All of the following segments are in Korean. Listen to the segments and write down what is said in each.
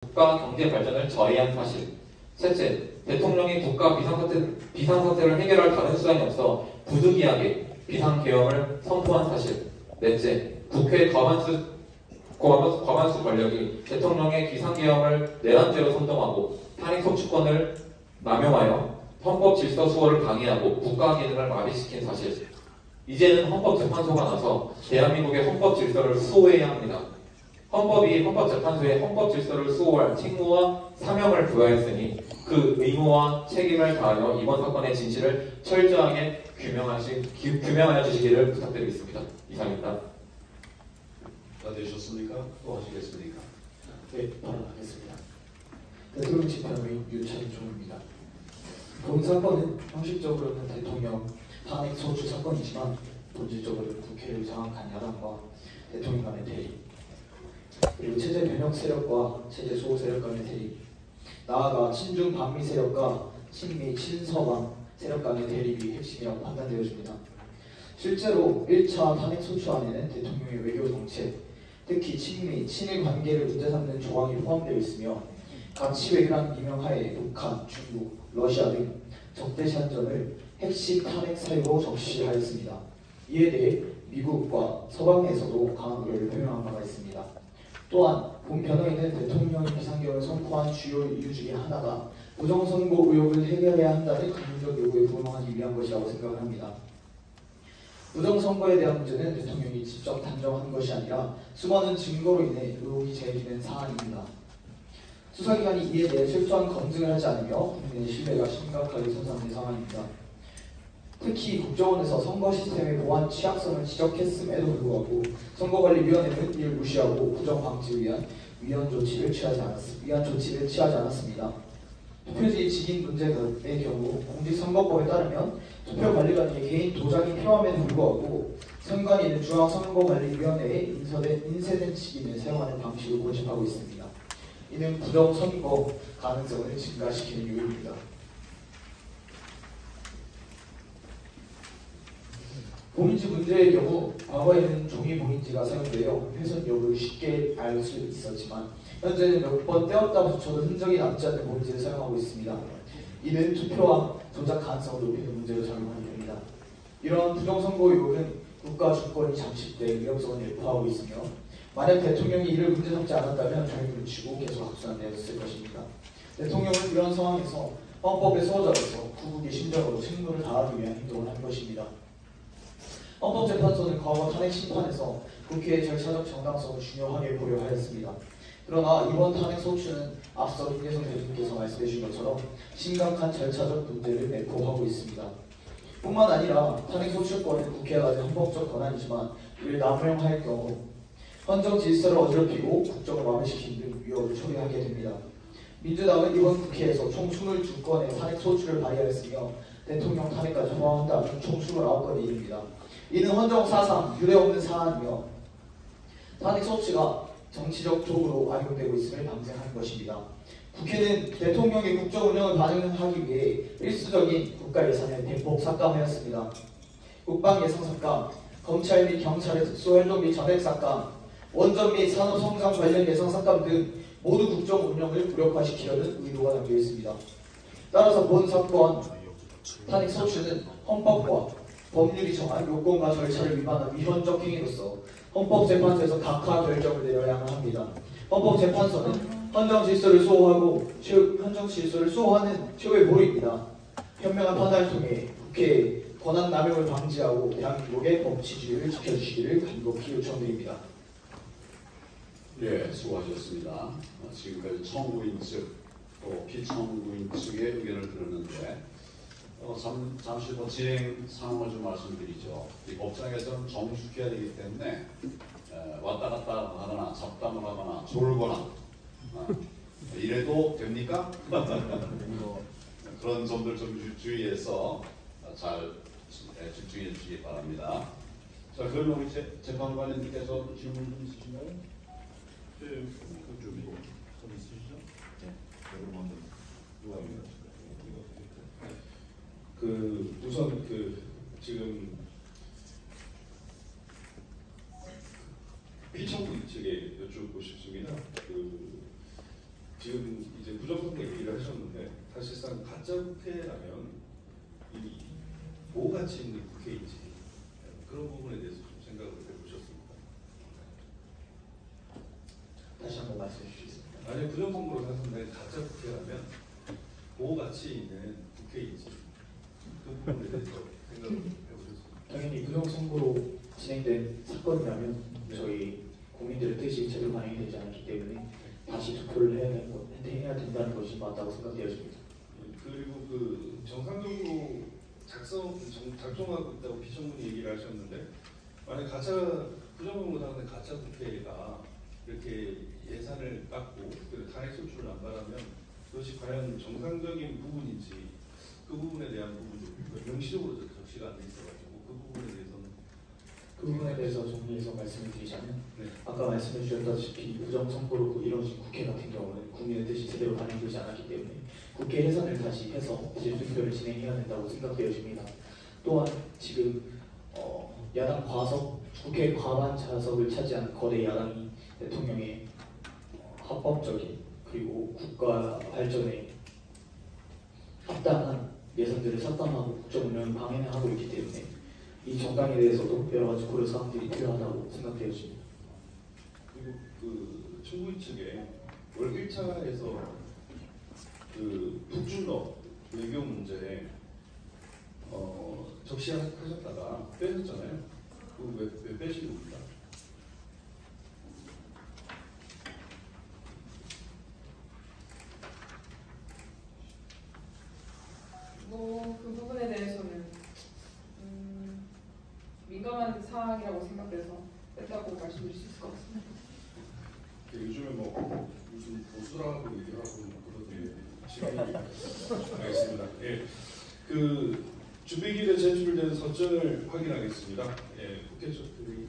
국가 경제 발전을 저해한 사실. 셋째, 대통령이 국가 비상사태를 해결할 다른 수단이 없어 부득이하게 비상계엄을 선포한 사실. 넷째, 국회 과반수 권력이 대통령의 비상계엄을 내란죄로 선동하고 탄핵소추권을 남용하여 헌법질서 수호를 방해하고 국가 기능을 마비시킨 사실. 이제는 헌법재판소가 나서 대한민국의 헌법질서를 수호해야 합니다. 헌법이 헌법재판소에 헌법질서를 수호할 책무와 사명을 부여했으니 그 의무와 책임을 다하여 이번 사건의 진실을 철저하게 규명하여 주시기를 부탁드리겠습니다. 이상입니다. 다 되셨습니까? 또 하시겠습니까? 네, 바로 하겠습니다. 대통령 집행의 유찬종입니다. 본 사건은 형식적으로는 대통령 탄핵 소추 사건이지만 본질적으로는 국회를 장악한 야당과 대통령 간의 대립, 그리고 체제 변형 세력과 체제 수호 세력 간의 대립, 나아가 친중 반미 세력과 친미 친서방 세력 간의 대립이 핵심이라고 판단되어집니다. 실제로 1차 탄핵 소추안에는 대통령의 외교 정책, 특히 친미, 친일 관계를 문제 삼는 조항이 포함되어 있으며 가치 외교란 미명하에 북한, 중국, 러시아 등 적대시한점을 핵심 탄핵 사유로 적시하였습니다. 이에 대해 미국과 서방에서도 강한 우려를 표명한 바가 있습니다. 또한 본 변호인은 대통령이 비상계엄을 선포한 주요 이유 중에 하나가 부정선거 의혹을 해결해야 한다는 강력적 요구에 부응하기 위한 것이라고 생각합니다. 부정선거에 대한 문제는 대통령이 직접 단정한 것이 아니라 수많은 증거로 인해 의혹이 제기된 사안입니다. 수사기관이 이에 대해 철저한 검증을 하지 않으며 국민의 신뢰가 심각하게 손상된 상황입니다. 특히 국정원에서 선거 시스템의 보안 취약성을 지적했음에도 불구하고 선거관리위원회는 이를 무시하고 부정 방지를 위한 위헌 조치를 취하지 않았습니다. 투표지 직인 문제의 경우 공직선거법에 따르면 투표관리관에게 개인 도장이 필요함에도 불구하고 선관위는 중앙선거관리위원회에 인쇄된 직인을 사용하는 방식을 고집하고 있습니다. 이는 부정선거 가능성을 증가시키는 요인입니다. 봉인지 문제의 경우 과거에는 종이 봉인지가 사용되어 훼손 여부를 쉽게 알 수 있었지만 현재는 몇 번 떼었다 붙여도 흔적이 남지 않는 봉인지를 사용하고 있습니다. 이는 투표와 조작 가능성을 높이는 문제로 작용하게 됩니다. 이러한 부정선거 의혹은 국가 주권이 잠식될 위험성을 내포하고 있으며 만약 대통령이 이를 문제 삼지 않았다면 조용히 묻히고 계속 확산되었을 것입니다. 대통령은 이런 상황에서 헌법의 수호자로서 구국의 심정으로 책무를 다하기 위한 행동을 한 것입니다. 헌법재판소는 과거 탄핵 심판에서 국회의 절차적 정당성을 중요하게 고려하였습니다. 그러나 이번 탄핵 소추는 앞서 김계성 대표님께서 말씀해 주신 것처럼 심각한 절차적 문제를 내포하고 있습니다. 뿐만 아니라 탄핵 소추권은 국회가 가진 헌법적 권한이지만 이를 남용할 경우 헌정 질서를 어지럽히고 국정을 마비시키는 등 위협을 초래하게 됩니다. 민주당은 이번 국회에서 총 22건의 탄핵 소추를 발의하였으며 대통령 탄핵까지 포함한다면 총 29건에 이릅니다. 이는 헌정사상 유례없는 사안이며 탄핵 소추가 정치적 도구로 악용되고 있음을 방증하는 것입니다. 국회는 대통령의 국정 운영을 반영하기 위해 필수적인 국가 예산을 대폭 삭감하였습니다. 국방 예산 삭감, 검찰 및 경찰의 특수활동 및 전액 삭감, 원전 및 산업성장 관련 예산 삭감 등 모두 국정 운영을 무력화시키려는 의도가 담겨 있습니다. 따라서 본 사건 탄핵 소추는 헌법과 법률이 정한 요건과 절차를 위반한 위헌적 행위로서 헌법재판소에서 각하 결정을 내려야만 합니다. 헌법재판소는 헌정 질서를 수호하는 최후의 보루입니다. 현명한 판단을 통해 국회의 권한 남용을 방지하고 대한민국의 법치주의를 지켜주시기를 간곡히 요청드립니다. 예, 수고하셨습니다. 지금까지 청구인 측, 또 피청구인 측의 의견을 들었는데 잠시 진행 상황을 좀 말씀드리죠. 이 법정에서는 정숙해야 되기 때문에 왔다 갔다 하거나 잡담을 하거나 졸거나 이래도 됩니까? 그런 점들 좀 주의해서 잘 집중해 주시기 바랍니다. 자, 그러면 우리 재판관님께서 질문 좀 있으신가요? 네, 그쪽이 좀 있으시죠? 네, 여러분 누가 우선 지금 피청구 측에 여쭙고 싶습니다. 지금 이제 부정선거 얘기를 하셨는데 사실상 가짜 국회라면 이 보호 가치 있는 국회인지 그런 부분에 대해서 좀 생각을 해보셨습니까? 다시 한번 말씀해 주시겠습니다. 만약 부정선거로 당선된 가짜 국회라면 보호 가치 있는 국회인지 그 부분에 대해서 생각을 해보셨습니까? 당연히 부정선거로 진행된 사건이라면 저희 국민들의 뜻이 제대로 반영이 되지 않았기 때문에 다시 투표를 해야 된다는 것이 맞다고 생각되어집니다. 그리고 그 정상적으로 작동하고 있다고 피청문이 얘기를 하셨는데 만약 부정선거 당선된 가짜 국회가 이렇게 예산을 깎고 탄핵 소추를 남발하면 그것이 과연 정상적인 부분인지 그 부분에 대한 부분도 명시적으로 적시가 안 돼 있어가지고 그 부분에 대해서 정리해서 말씀을 드리자면 네. 아까 말씀해 주셨다시피 부정선거로 이루어진 국회 같은 경우는 국민의 뜻이 제대로 반영되지 않았기 때문에 국회 해산을 다시 해서 재투표를 진행해야 된다고 생각되어집니다. 또한 지금 야당 과석, 국회 과반 좌석을 차지한 거대 야당이 대통령의 합법적인 그리고 국가 발전에 합당한 예산들을 삭감하고 국정 운영을 방해하고 있기 때문에 이 정당에 대해서도 여러 가지 고려 사항들이 필요하다고 생각되어집니다. 그리고 그 충북 측에 올 1차에서 그 북중러 외교 문제에 적시하셨다가 빼셨잖아요. 왜 빼신 겁니까? 그 부분에 대해서는 민감한 사항이라고 생각돼서 뺐다고 말씀드릴 수 있을 것 같습니다. 요즘에 뭐 무슨 보수라고 얘기하고 그러던데 시간이 알겠습니다. 예, 그 준비기일에 제출된 서점을 확인하겠습니다. 예, 국회 쪽들이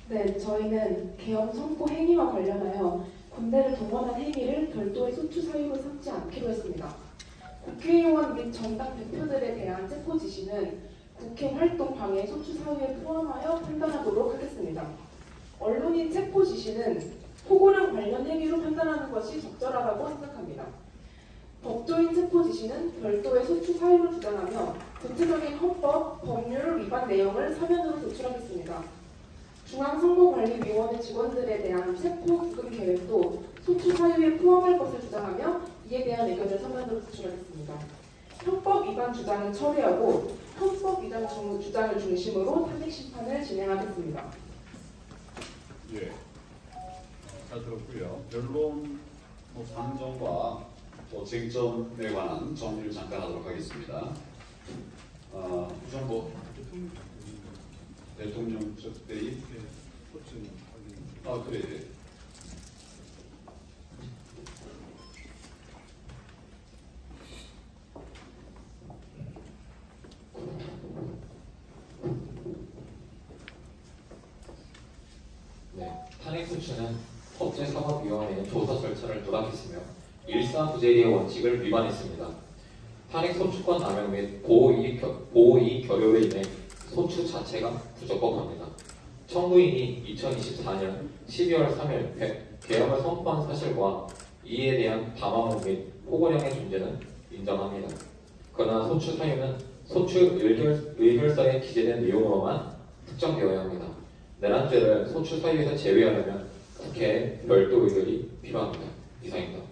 네, 저희는 계엄 선포 행위와 관련하여 군대를 동원한 행위를 별도의 소추 사유로 삼지 않기로 했습니다. 국회의원 및 정당 대표들에 대한 체포 지시는 국회 활동 방해 소추 사유에 포함하여 판단하도록 하겠습니다. 언론인 체포 지시는 포고령 관련 행위로 판단하는 것이 적절하다고 생각합니다. 법조인 체포 지시는 별도의 소추 사유로 주장하며 구체적인 헌법, 법률 위반 내용을 서면으로 제출하겠습니다. 중앙선거관리위원회 직원들에 대한 체포 구금 계획도 소추 사유에 포함할 것을 주장하며 이에 대한 의견을 서면으로 제출하겠습니다. 형법 위반 주장은 처리하고 헌법 위반 주장을 중심으로 탄핵 심판을 진행하겠습니다. 예, 잘 들었고요. 변론 방정과 또 쟁점에 관한 정리를 잠깐 하도록 하겠습니다. 우선 대통령 측 대의 그래. 네, 탄핵소추는 법제사법위원회의 조사 절차를 누락했으며 일사부재리의 원칙을 위반했습니다. 탄핵소추권 남용 및 보호이익 결여로 인해 소추 자체가 부적법합니다. 청구인이 2024년 12월 3일 계엄을 선포한 사실과 이에 대한 담화문 및 포고령의 존재는 인정합니다. 그러나 소추 사유는 소추 의결서에 기재된 내용으로만 특정되어야 합니다. 내란죄를 소추 사유에서 제외하려면 국회에 별도 의결이 필요합니다. 이상입니다.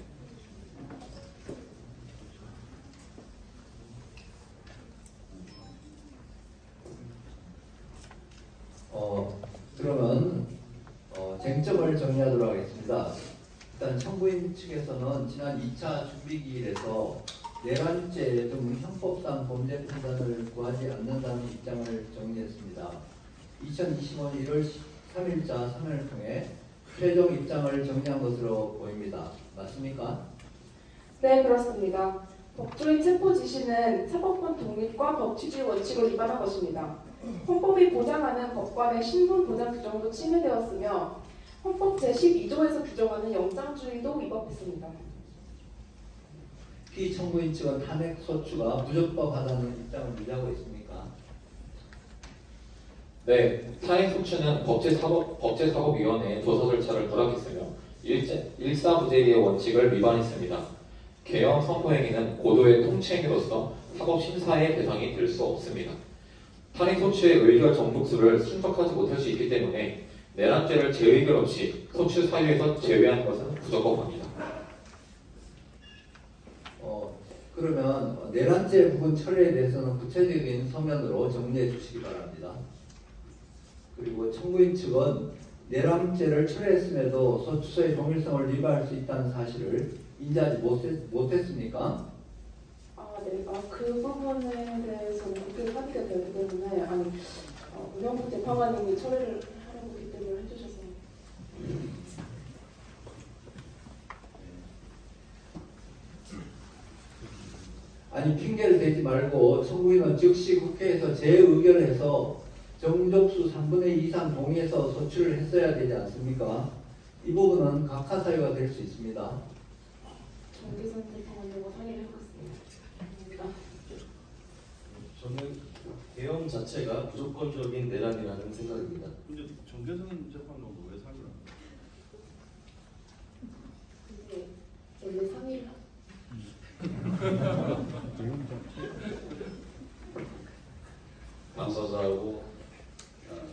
그러면 쟁점을 정리하도록 하겠습니다. 일단 청구인 측에서는 지난 2차 준비기일에서 내란죄 등 형법상 범죄 판단을 구하지 않는다는 입장을 정리했습니다. 2025년 1월 3일자 서면을 통해 최종 입장을 정리한 것으로 보입니다. 맞습니까? 네, 그렇습니다. 법조인 체포 지시는 사법권 독립과 법 취지 원칙을 위반한 것입니다. 헌법이 보장하는 법관의 신분 보장 규정도 침해되었으며 헌법 제12조에서 규정하는 영장주의도 위법했습니다. 피청구인 측은 탄핵 소추가 부적법하다는 입장을 유지하고 있습니까? 네, 탄핵 소추는 법제사법위원회의 조사 절차를 누락했으며 일사부재의 원칙을 위반했습니다. 계엄 선포 행위는 고도의 통치 행위로서 사법심사의 대상이 될 수 없습니다. 탄핵 소추의 의결 정복수를 순적하지 못할 수 있기 때문에 내란죄를 재의결 없이 소추 사유에서 제외하는 것은 부적법합니다. 그러면 내란죄 부분 처리에 대해서는 구체적인 서면으로 정리해 주시기 바랍니다. 그리고 청구인 측은 내란죄를 처리했음에도 소추서의 동일성을 위반할 수 있다는 사실을 인지하지 못했습니까? 네. 그 부분에 대해서는 국회 합의가 되기 때문에 문영국 재판관님이 처리를 하려고 하기 때문에 해주셔서. 아니 핑계를 대지 말고 청구인은 즉시 국회에서 재의결을 해서 정족수 3분의 2 이상 동의해서 소추를 했어야 되지 않습니까? 이 부분은 각하 사유가 될 수 있습니다. 정기선 재판관님과 상의를 해보겠습니다. 저는 계엄 자체가 무조건적인 내란이라는 생각입니다. 근데 정계선 재판관도 왜 사기를 안 해요? 원래 상의를 당사자하고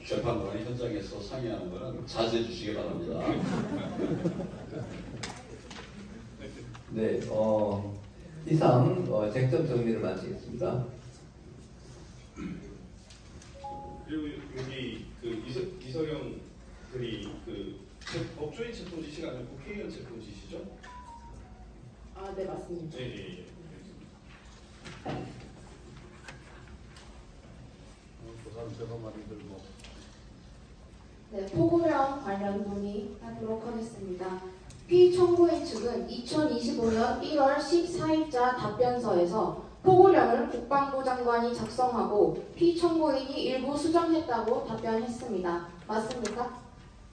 재판관이 현장에서 상의하는 것은 자제해 주시기 바랍니다. 네, 이상 쟁점 정리를 마치겠습니다. 그리고 여기 그 이석영들이 그 법조인 체포 지시가 아니라 국회의원 체포 지시죠? 네, 맞습니다. 예. 조사는 제가 말들고. 네, 포고령 관련 논의하도록 하겠습니다. 피청구인 측은 2025년 1월 14일자 답변서에서 포고령을 국방부 장관이 작성하고 피청구인이 일부 수정했다고 답변했습니다. 맞습니까?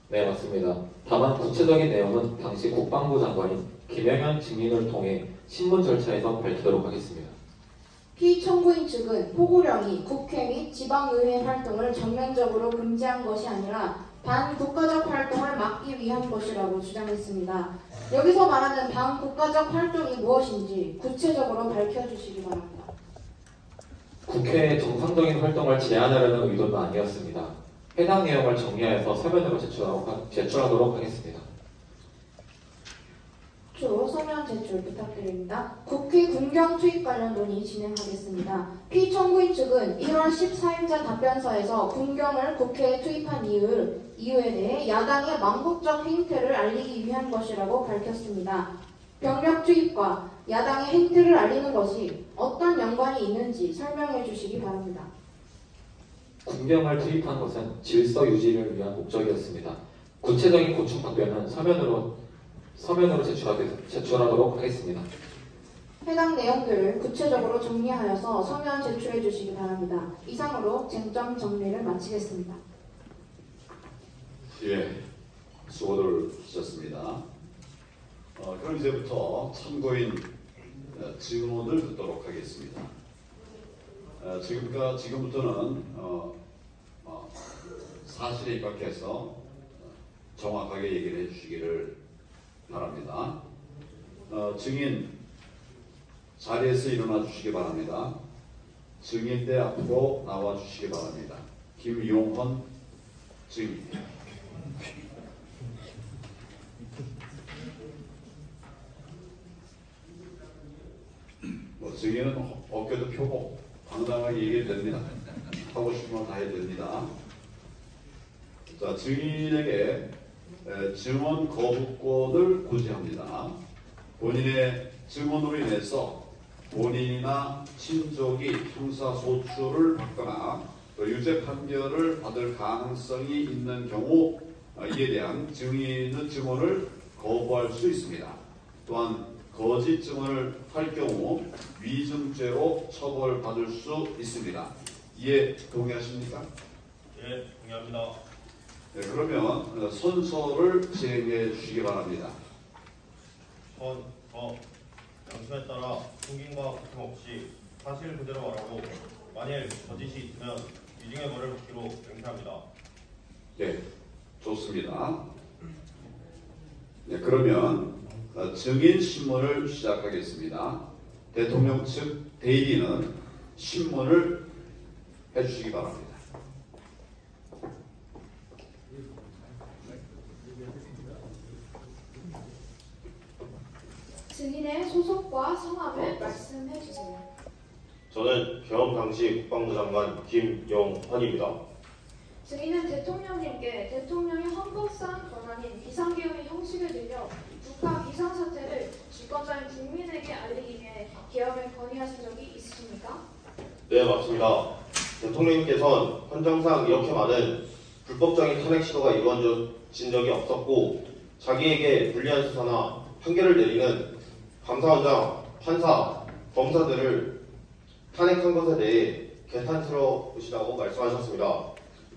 네, 맞습니다. 다만 구체적인 내용은 당시 국방부 장관인 김영현 증인을 통해 신문 절차에서 밝히도록 하겠습니다. 피청구인 측은 포고령이 국회 및 지방의회 활동을 전면적으로 금지한 것이 아니라 반국가적 활동을 막기 위한 것이라고 주장했습니다. 여기서 말하는 반국가적 활동이 무엇인지 구체적으로 밝혀주시기 바랍니다. 국회의 정상적인 활동을 제한하려는 의도는 아니었습니다. 해당 내용을 정리하여서 서면으로 제출하도록 하겠습니다. 서면 제출 부탁드립니다. 국회 군경 투입 관련 논의 진행하겠습니다. 피청구인 측은 1월 14일자 답변서에서 군경을 국회에 투입한 이유에 대해 야당의 망국적 행태를 알리기 위한 것이라고 밝혔습니다. 병력 투입과 야당의 행태를 알리는 것이 어떤 연관이 있는지 설명해 주시기 바랍니다. 군경을 투입한 것은 질서 유지를 위한 목적이었습니다. 구체적인 고충 답변은 서면으로 제출하도록 하겠습니다. 해당 내용들을 구체적으로 정리하여서 서면 제출해 주시기 바랍니다. 이상으로 쟁점 정리를 마치겠습니다. 예, 수고들 하셨습니다. 그럼 이제부터 참고인 질문을 듣도록 하겠습니다. 지금부터는 사실에 입각해서 정확하게 얘기를 해주시기를 바랍니다. 증인 자리에서 일어나 주시기 바랍니다. 증인대 앞으로 나와 주시기 바랍니다. 김용헌 증인. 증인은 어깨도 펴고 당당하게 얘기해도 됩니다. 하고 싶은 건 다 해도 됩니다. 자, 증인에게 증언 거부권을 고지합니다. 본인의 증언으로 인해서 본인이나 친족이 형사소추를 받거나 또 유죄 판결을 받을 가능성이 있는 경우 이에 대한 증인의 증언을 거부할 수 있습니다. 또한 거짓 증언을 할 경우 위증죄로 처벌받을 수 있습니다. 이에 동의하십니까? 예, 동의합니다. 네, 그러면 순서를 진행해 주시기 바랍니다. 양심에 따라 숨김과 거침없이 사실 그대로 말하고 만일 거짓이 있으면 위증의 벌을 받기로 맹세합니다. 네, 좋습니다. 네, 그러면 증인 신문을 시작하겠습니다. 대통령 측 대리인은 신문을 해주시기 바랍니다. 증인의 소속과 성함을 말씀해 주세요. 저는 계엄 당시 국방부 장관 김영환입니다. 증인은 대통령님께 대통령의 헌법상 권한인 비상계엄의 형식을 들려 국가 비상사태를 주권자인 국민에게 알리기 위해 계엄을 건의하신 적이 있으십니까? 네, 맞습니다. 대통령님께서는 헌정상 이렇게 많은 불법적인 탄핵 시도가 이루어진 적이 없었고 자기에게 불리한 수사나 판결을 내리는 감사원장, 판사, 검사들을 탄핵한 것에 대해 개탄스러우시다고 말씀하셨습니다.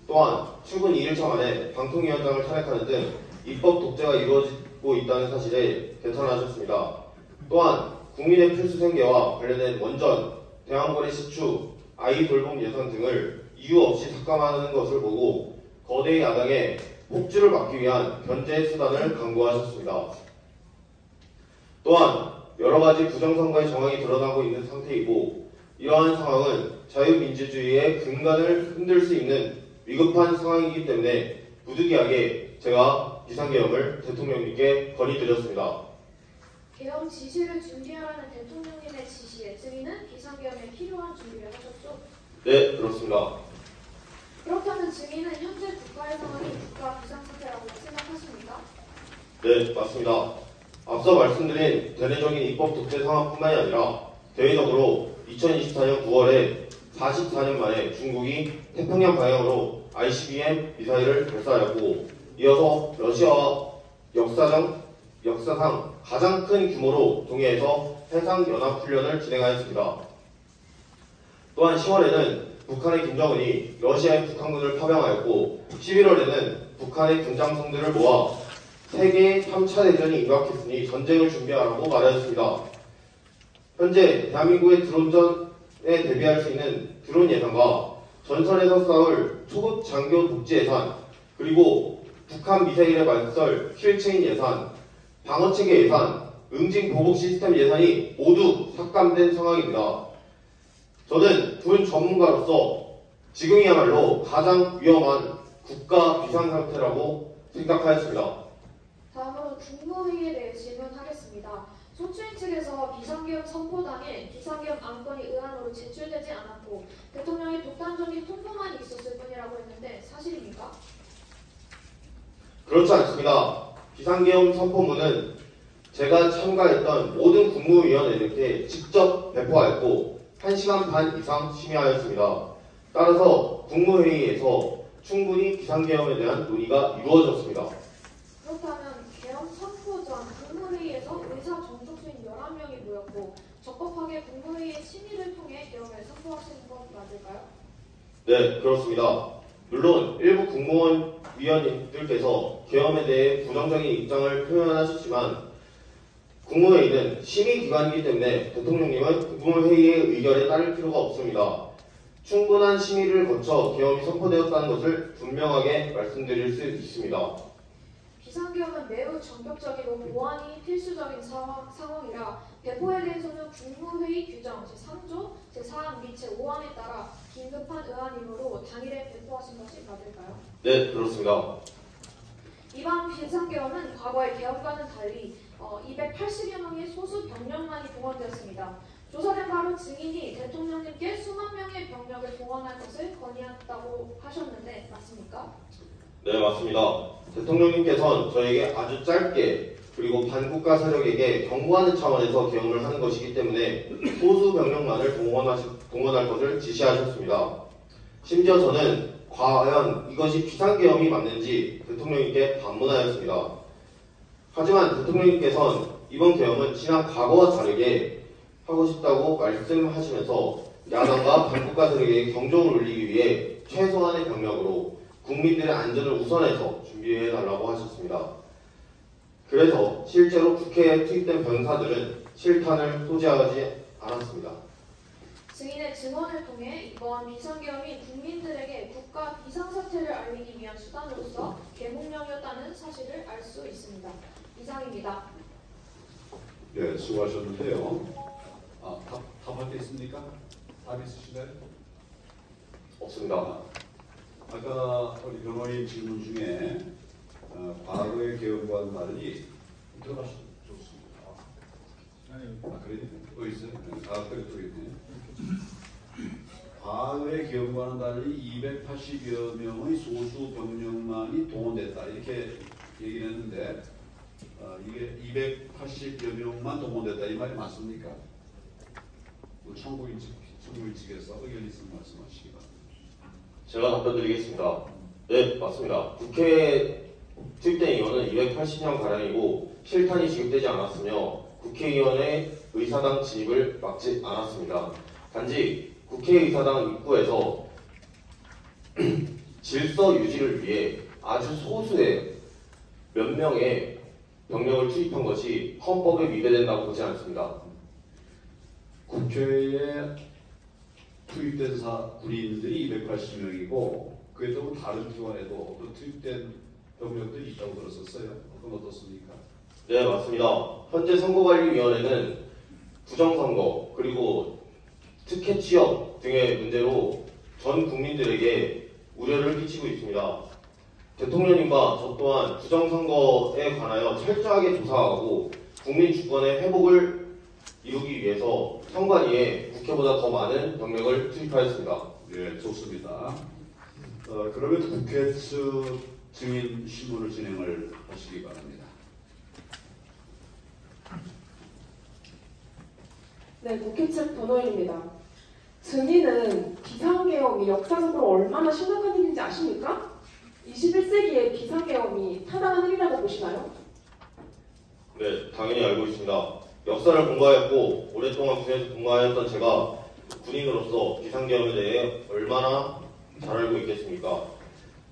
또한 출근 2일차 만에 방통위원장을 탄핵하는 등 입법 독재가 이루어지고 있다는 사실에 개탄하셨습니다. 또한 국민의 필수 생계와 관련된 원전, 대왕거래 시추, 아이 돌봄 예산 등을 이유 없이 삭감하는 것을 보고 거대 야당의 폭주를 막기 위한 견제 수단을 강구하셨습니다. 또한 여러 가지 부정선거의 정황이 드러나고 있는 상태이고 이러한 상황은 자유민주주의의 근간을 흔들 수 있는 위급한 상황이기 때문에 부득이하게 제가 비상계엄을 대통령님께 건의드렸습니다. 계엄 지시를 준비하라는 대통령님의 지시에 증인은 비상계엄에 필요한 준비를 하셨죠? 네, 그렇습니다. 그렇다면 증인은 현재 국가의 상황이 국가 비상사태라고 생각하십니까? 네, 맞습니다. 앞서 말씀드린 대내적인 입법 독재 상황뿐만이 아니라 대외적으로 2024년 9월에 44년 만에 중국이 태평양 방향으로 ICBM 미사일을 발사하였고 이어서 러시아와 역사상 가장 큰 규모로 동해에서 해상연합훈련을 진행하였습니다. 또한 10월에는 북한의 김정은이 러시아의 북한군을 파병하였고 11월에는 북한의 군장성들을 모아 세계 3차 대전이 임박했으니 전쟁을 준비하라고 말하였습니다. 현재 대한민국의 드론전에 대비할 수 있는 드론 예산과 전선에서 싸울 초급 장교 복지 예산 그리고 북한 미사일의 발설 킬체인 예산, 방어체계 예산, 응징 보복 시스템 예산이 모두 삭감된 상황입니다. 저는 군 전문가로서 지금이야말로 가장 위험한 국가 비상상태라고 생각하였습니다. 다음으로 국무회의에 대해 질문하겠습니다. 소추인 측에서 비상계엄 선포 당일 비상계엄 안건이 의안으로 제출되지 않았고 대통령의 독단적인 통보만 있었을 뿐이라고 했는데 사실입니까? 그렇지 않습니다. 비상계엄 선포문은 제가 참가했던 모든 국무위원회들께 직접 배포하였고 1시간 반 이상 심의하였습니다. 따라서 국무회의에서 충분히 비상계엄에 대한 논의가 이루어졌습니다. 그렇다면 계엄 선포 전 국무회의에서 의사 정족수인 11명이 모였고 적법하게 국무회의의 심의를 통해 계엄을 선포하시는 것 맞을까요? 네, 그렇습니다. 물론 일부 국무원 위원님들께서 계엄에 대해 부정적인 입장을 표현하셨지만 국무회의는 심의기관이기 때문에 대통령님은 국무회의의 의결에 따를 필요가 없습니다. 충분한 심의를 거쳐 계엄이 선포되었다는 것을 분명하게 말씀드릴 수 있습니다. 비상계엄은 매우 전격적이고 보안이 필수적인 상황이라 배포에 대해서는 국무회의 규정 제3조 제4항 및 제5항에 따라 긴급한 의안이므로 당일에 배포하신 것이 맞을까요? 네, 그렇습니다. 이번 비상계엄은 과거의 계엄과는 달리 280여 명의 소수 병력만이 동원되었습니다. 조사된 바로 증인이 대통령님께 수만 명의 병력을 동원할 것을 건의했다고 하셨는데 맞습니까? 네, 맞습니다. 대통령님께서는 저에게 아주 짧게 그리고 반국가 세력에게 경고하는 차원에서 계엄을 하는 것이기 때문에 소수 병력만을 동원할 것을 지시하셨습니다. 심지어 저는 과연 이것이 비상계엄이 맞는지 대통령님께 반문하였습니다. 하지만 대통령님께서는 이번 계엄은 지난 과거와 다르게 하고 싶다고 말씀하시면서 야당과 반국가 세력에게 경종을 울리기 위해 최소한의 병력으로 국민들의 안전을 우선해서 준비해달라고 하셨습니다. 그래서 실제로 국회에 투입된 병사들은 실탄을 소지하지 않았습니다. 증인의 증언을 통해 이번 비상계엄이 국민들에게 국가 비상사태를 알리기 위한 수단으로서 계몽령이었다는 사실을 알 수 있습니다. 이상입니다. 네, 수고하셨는데요. 답할 게 있습니까? 답 있으시나요? 없습니다. 아까 우리 변호인 질문 중에 과거의 계엄과는 달리 들어가시죠. 좋습니다. 그래? 또 있어요? 그래 또 있네. 과거의 계엄과는 달리 280여 명의 소수 병력만이 동원됐다 이렇게 얘기를 했는데 이게 280여 명만 동원됐다 이 말이 맞습니까? 청구인 측에서 의견 있으면 말씀하시기 바랍니다. 제가 답변드리겠습니다. 네, 맞습니다. 국회에 투입된 의원은 280명 가량이고 실탄이 지급되지 않았으며 국회의원의 의사당 진입을 막지 않았습니다. 단지 국회의사당 입구에서 질서 유지를 위해 아주 소수의 몇 명의 병력을 투입한 것이 헌법에 위배된다고 보지 않습니다. 국회에 투입된 군인들이 280명이고 그에 또 다른 기관에도 또 투입된 병력들이 있다고 들었었어요. 그건 어떻습니까? 네, 맞습니다. 현재 선거관리위원회는 부정선거 그리고 특혜 취업 등의 문제로 전 국민들에게 우려를 끼치고 있습니다. 대통령님과 저 또한 부정선거에 관하여 철저하게 조사하고 국민 주권의 회복을 이루기 위해서 선관위에 국회보다 더 많은 병력을 투입하였습니다. 네, 좋습니다. 그러면 국회 측 증인 신문을 진행을 하시기 바랍니다. 네, 국회 측 변호인입니다. 증인은 비상계엄이 역사적으로 얼마나 심각한 일인지 아십니까? 21세기의 비상계엄이 타당한 일이라고 보시나요? 네, 당연히 알고 있습니다. 역사를 공부하였고 오랫동안 군에서 근무하였던 제가 군인으로서 비상계엄에 대해 얼마나 잘 알고 있겠습니까?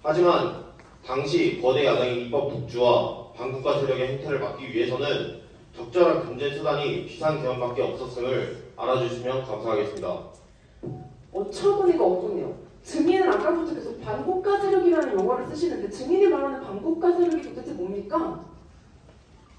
하지만 당시 거대 야당의 입법 독주와 반국가 세력의 행태를 막기 위해서는 적절한 견제 수단이 비상계엄밖에 없었음을 알아주시면 감사하겠습니다. 어처구니가 없군요. 증인은 아까부터 계속 반국가 세력이라는 용어를 쓰시는데 증인이 말하는 반국가 세력이 도대체 뭡니까?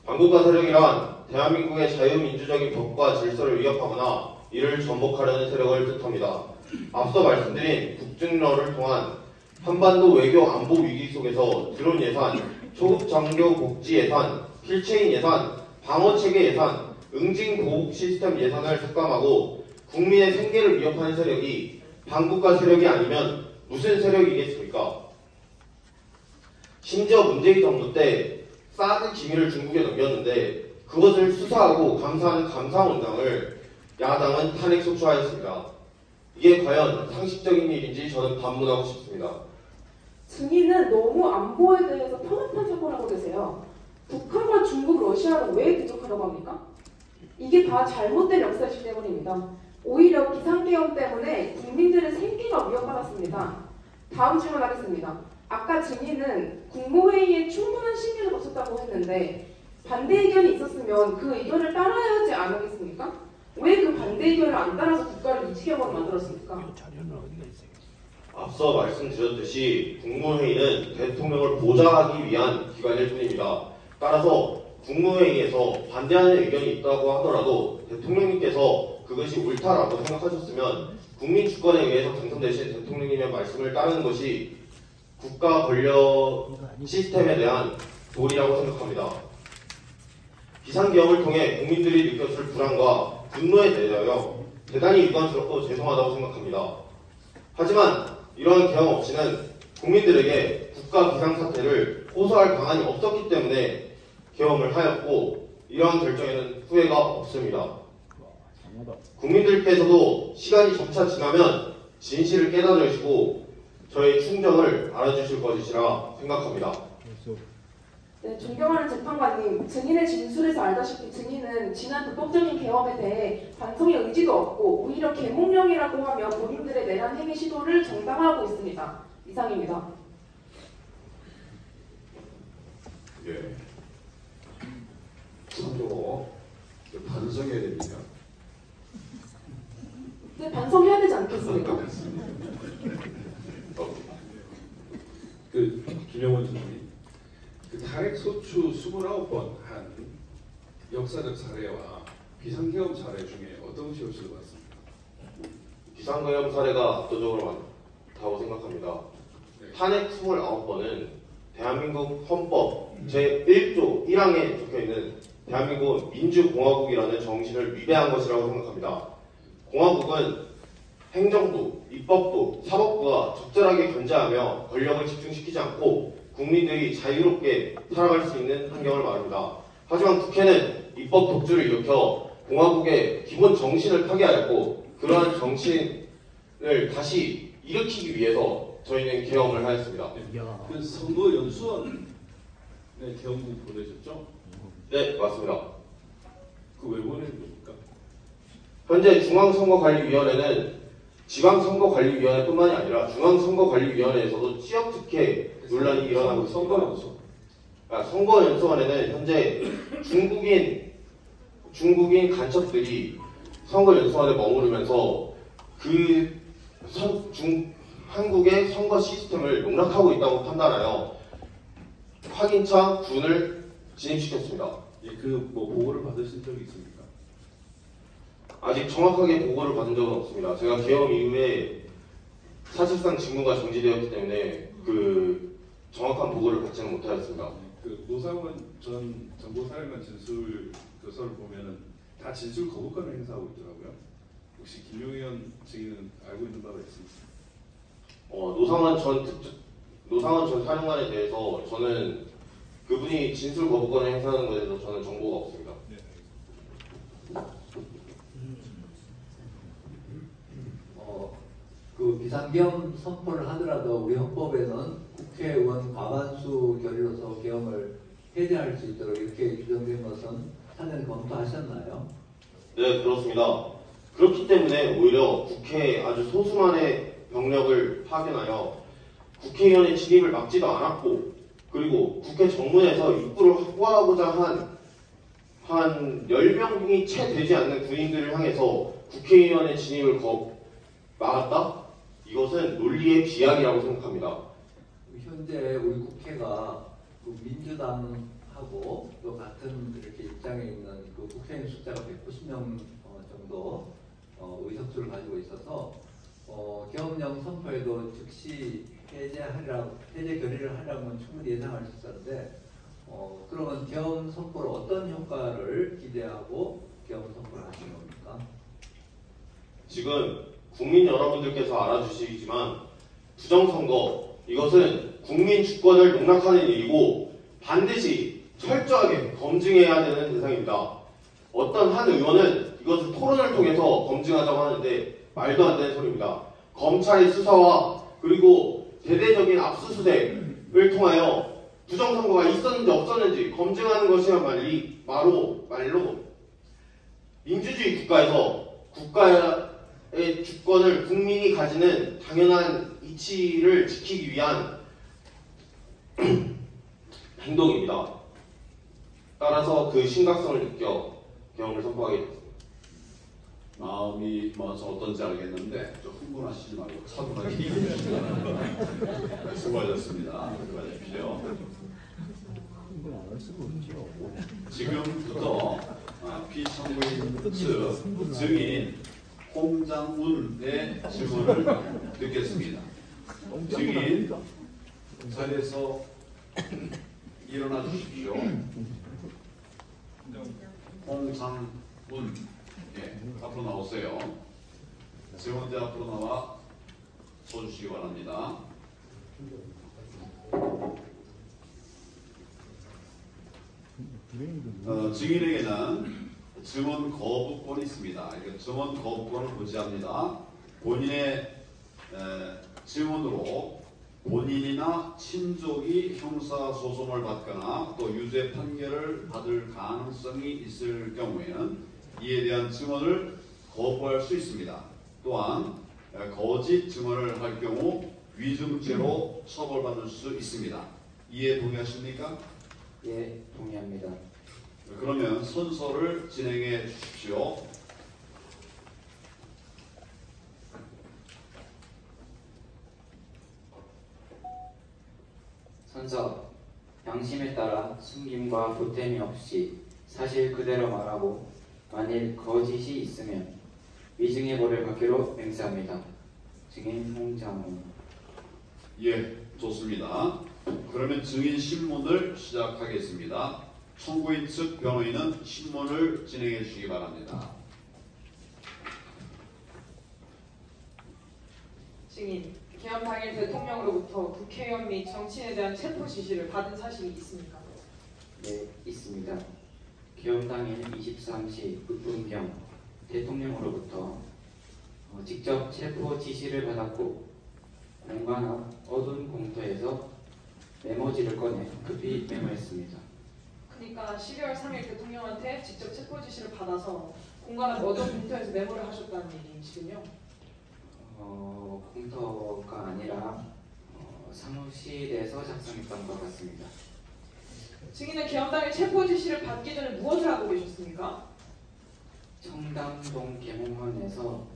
반국가 세력이란 대한민국의 자유민주적인 법과 질서를 위협하거나 이를 전복하려는 세력을 뜻합니다. 앞서 말씀드린 국증러를 통한 한반도 외교 안보 위기 속에서 드론 예산, 초급 장교 복지 예산, 필체인 예산, 방어체계 예산, 응징 보복 시스템 예산을 삭감하고 국민의 생계를 위협하는 세력이 반국가 세력이 아니면 무슨 세력이겠습니까? 심지어 문재인 정부 때 사드 기밀을 중국에 넘겼는데 그것을 수사하고 감사하는 감사원장을 야당은 탄핵 소추하였습니다. 이게 과연 상식적인 일인지 저는 반문하고 싶습니다. 증인은 너무 안보에 대해서 편협한 사고를 하고 계세요. 북한과 중국, 러시아는 왜 부족하다고 합니까? 이게 다 잘못된 역사이기 때문입니다. 오히려 비상계엄 때문에 국민들의 생계가 위협받았습니다. 다음 질문하겠습니다. 아까 증인은 국무회의에 충분한 심의를 거쳤다고 했는데 반대 의견이 있었으면 그 의견을 따라야 하지 않겠습니까? 왜 그 반대 의견을 안 따라서 국가를 이 지경으로 만들었습니까? 앞서 말씀드렸듯이 국무회의는 대통령을 보좌하기 위한 기관일 뿐입니다. 따라서 국무회의에서 반대하는 의견이 있다고 하더라도 대통령님께서 그것이 옳다라고 생각하셨으면 국민 주권에 의해서 당선되신 대통령님의 말씀을 따르는 것이 국가 권력 시스템에 대한 도리라고 생각합니다. 비상계엄을 통해 국민들이 느꼈을 불안과 분노에 대하여 대단히 유감스럽고 죄송하다고 생각합니다. 하지만 이러한 계엄 없이는 국민들에게 국가 비상사태를 호소할 방안이 없었기 때문에 계엄을 하였고 이러한 결정에는 후회가 없습니다. 국민들께서도 시간이 점차 지나면 진실을 깨달으시고 저의 충정을 알아주실 것이라 생각합니다. 네, 존경하는 재판관님, 증인의 진술에서 알다시피 증인은 지난 불법적인 계엄에 대해 반성의 의지도 없고 오히려 계몽령이라고 하며 본인들의 내란 행위 시도를 정당화하고 있습니다. 이상입니다. 예. 참고로 반성해야 됩니까? 네, 반성해야 되지 않겠습니까? 김영원 선생님, 탄핵 소추 29번 한 역사적 사례와 비상계엄 사례 중에 어떤 것이 훨씬 더 많습니까? 비상계엄 사례가 압도적으로 많다고 생각합니다. 탄핵 29번은 대한민국 헌법 제1조 1항에 적혀있는 대한민국 민주공화국이라는 정신을 위배한 것이라고 생각합니다. 공화국은 행정부, 입법부, 사법부가 적절하게 견제하며 권력을 집중시키지 않고 국민들이 자유롭게 살아갈 수 있는 환경을 말합니다. 하지만 국회는 입법 독주를 일으켜 공화국의 기본 정신을 파괴하였고 그러한 정신을 다시 일으키기 위해서 저희는 계엄을 하였습니다. 그 선거 연수원에 계엄국 보내셨죠? 네, 맞습니다. 그 왜 보낸 겁니까? 현재 중앙선거관리위원회는 지방선거관리위원회뿐만이 아니라 중앙선거관리위원회에서도 지역특혜 논란이 일어나고 있습니다. 선거연수원에는 현재 중국인 간첩들이 선거연수원에 머무르면서 한국의 선거 시스템을 농락하고 있다고 판단하여 확인차 군을 진입시켰습니다. 보고를 받으신 적이 있습니까? 아직 정확하게 보고를 받은 적은 없습니다. 제가 계엄 이후에 사실상 직무가 정지되었기 때문에 정확한 보고를 받지는 못하였습니다. 노상원 전 정보사령관 진술 교서를 보면은 다 진술 거부권을 행사하고 있더라고요. 혹시 김용현 증인은 알고 있는 바가 있습니까? 노상원 전 사령관에 대해서 저는 그분이 진술 거부권을 행사하는 것에 대해서 저는 정보가 없습니다. 네, 그 비상계엄 선포를 하더라도 우리 헌법에는 국회의원 과반수 결의로서 계엄을 해제할 수 있도록 이렇게 규정된 것은 사전 검토하셨나요? 네, 그렇습니다. 그렇기 때문에 오히려 국회에 아주 소수만의 병력을 파견하여 국회의원의 진입을 막지도 않았고 그리고 국회 정문에서 입구를 확보하고자 한 10명이 채 되지 않는 군인들을 향해서 국회의원의 진입을 막았다? 이것은 논리의 비약이라고 생각합니다. 현재 우리 국회가 민주당하고 또 같은 이렇게 입장에 있는 국회의원 숫자가 190명 정도 의석수를 가지고 있어서 계엄령 선포에도 즉시 해제 결의를 하려면 충분히 예상할 수 있었는데 그러면 계엄 선포로 어떤 효과를 기대하고 계엄 선포를 하신 겁니까? 지금 국민 여러분들께서 알아주시지만 부정선거 이것은 국민 주권을 농락하는 일이고 반드시 철저하게 검증해야 되는 대상입니다. 어떤 한 의원은 이것을 토론을 통해서 검증하자고 하는데 말도 안 되는 소리입니다. 검찰의 수사와 그리고 대대적인 압수수색을 통하여 부정선거가 있었는지 없었는지 검증하는 것이야말로 민주주의 국가에서 국가의 주권을 국민이 가지는 당연한 이치를 지키기 위한 행동입니다. 따라서 그 심각성을 느껴 계엄을 선포하게 됐습니다. 마음이 어떤지 알겠는데 좀 흥분하시지 말고 차분하게 수고하셨습니다. 수고하십시오. 지금부터 피청구인 측 증인 홍장훈의 질문을 듣겠습니다. 증인 자리에서 일어나 주십시오. 홍장훈 앞으로 나오세요. 증언대 앞으로 나와 서주시기 바랍니다. 증인에게는 증언 거부권이 있습니다. 증언 거부권을 고지합니다. 본인의 증언으로 본인이나 친족이 형사소송을 받거나 또 유죄 판결을 받을 가능성이 있을 경우에는 이에 대한 증언을 거부할 수 있습니다. 또한 거짓 증언을 할 경우 위증죄로 처벌받을 수 있습니다. 이해 동의하십니까? 예, 동의합니다. 그러면 순서를 진행해 주십시오. 선서, 양심에 따라 숨김과 보탬이 없이 사실 그대로 말하고 만일 거짓이 있으면 위증의 벌을 받기로 맹세합니다. 증인 홍장훈. 예, 좋습니다. 그러면 증인 신문을 시작하겠습니다. 청구인 측 변호인은 신문을 진행해 주시기 바랍니다. 증인, 개헌 당일 대통령으로부터 국회의원 및 정치인에 대한 체포 지시를 받은 사실이 있습니까? 네, 있습니다. 개헌 당일 23시 으뜸경 대통령으로부터 직접 체포 지시를 받았고 공간 앞 어두운 공터에서 메모지를 꺼내 급히 메모했습니다. 그러니까 12월 3일 대통령한테 직접 체포 지시를 받아서 공간 앞 어두운 공터에서 메모를 하셨다는 얘기이시군요. 공터가 아니라 사무실에서 작성했던 것 같습니다. 증인은 개헌 당일 체포 지시를 받기 전에 무엇을 하고 계셨습니까? 청담동 계몽원에서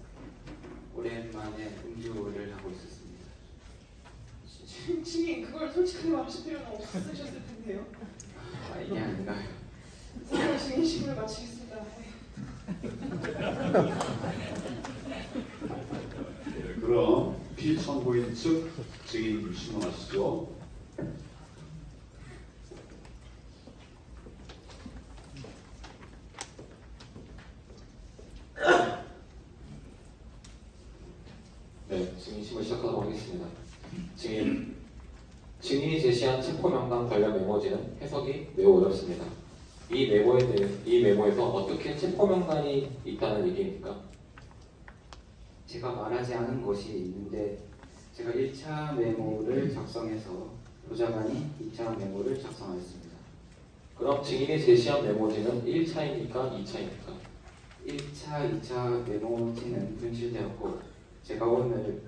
오랜만에 음주를 하고 있었습니다. 증인, 그걸 솔직하게 말하실 필요는 없으셨을 텐데요. 이게 아닌가요? 사실 증인 신문을 마치겠습니다. 네, 그럼 피청구인 측 증인 신문하시죠. 네, 증인심을 시작하도록 하겠습니다. 증인이 제시한 체포 명단 관련 메모지는 해석이 매우 어렵습니다. 이 메모에서 어떻게 체포 명단이 있다는 얘기입니까? 제가 말하지 않은 것이 있는데 제가 1차 메모를 작성해서 보좌관이 2차 메모를 작성하였습니다. 그럼 증인이 제시한 메모지는 1차입니까? 2차입니까? 1차, 2차 메모지는 분실되었고 제가 오늘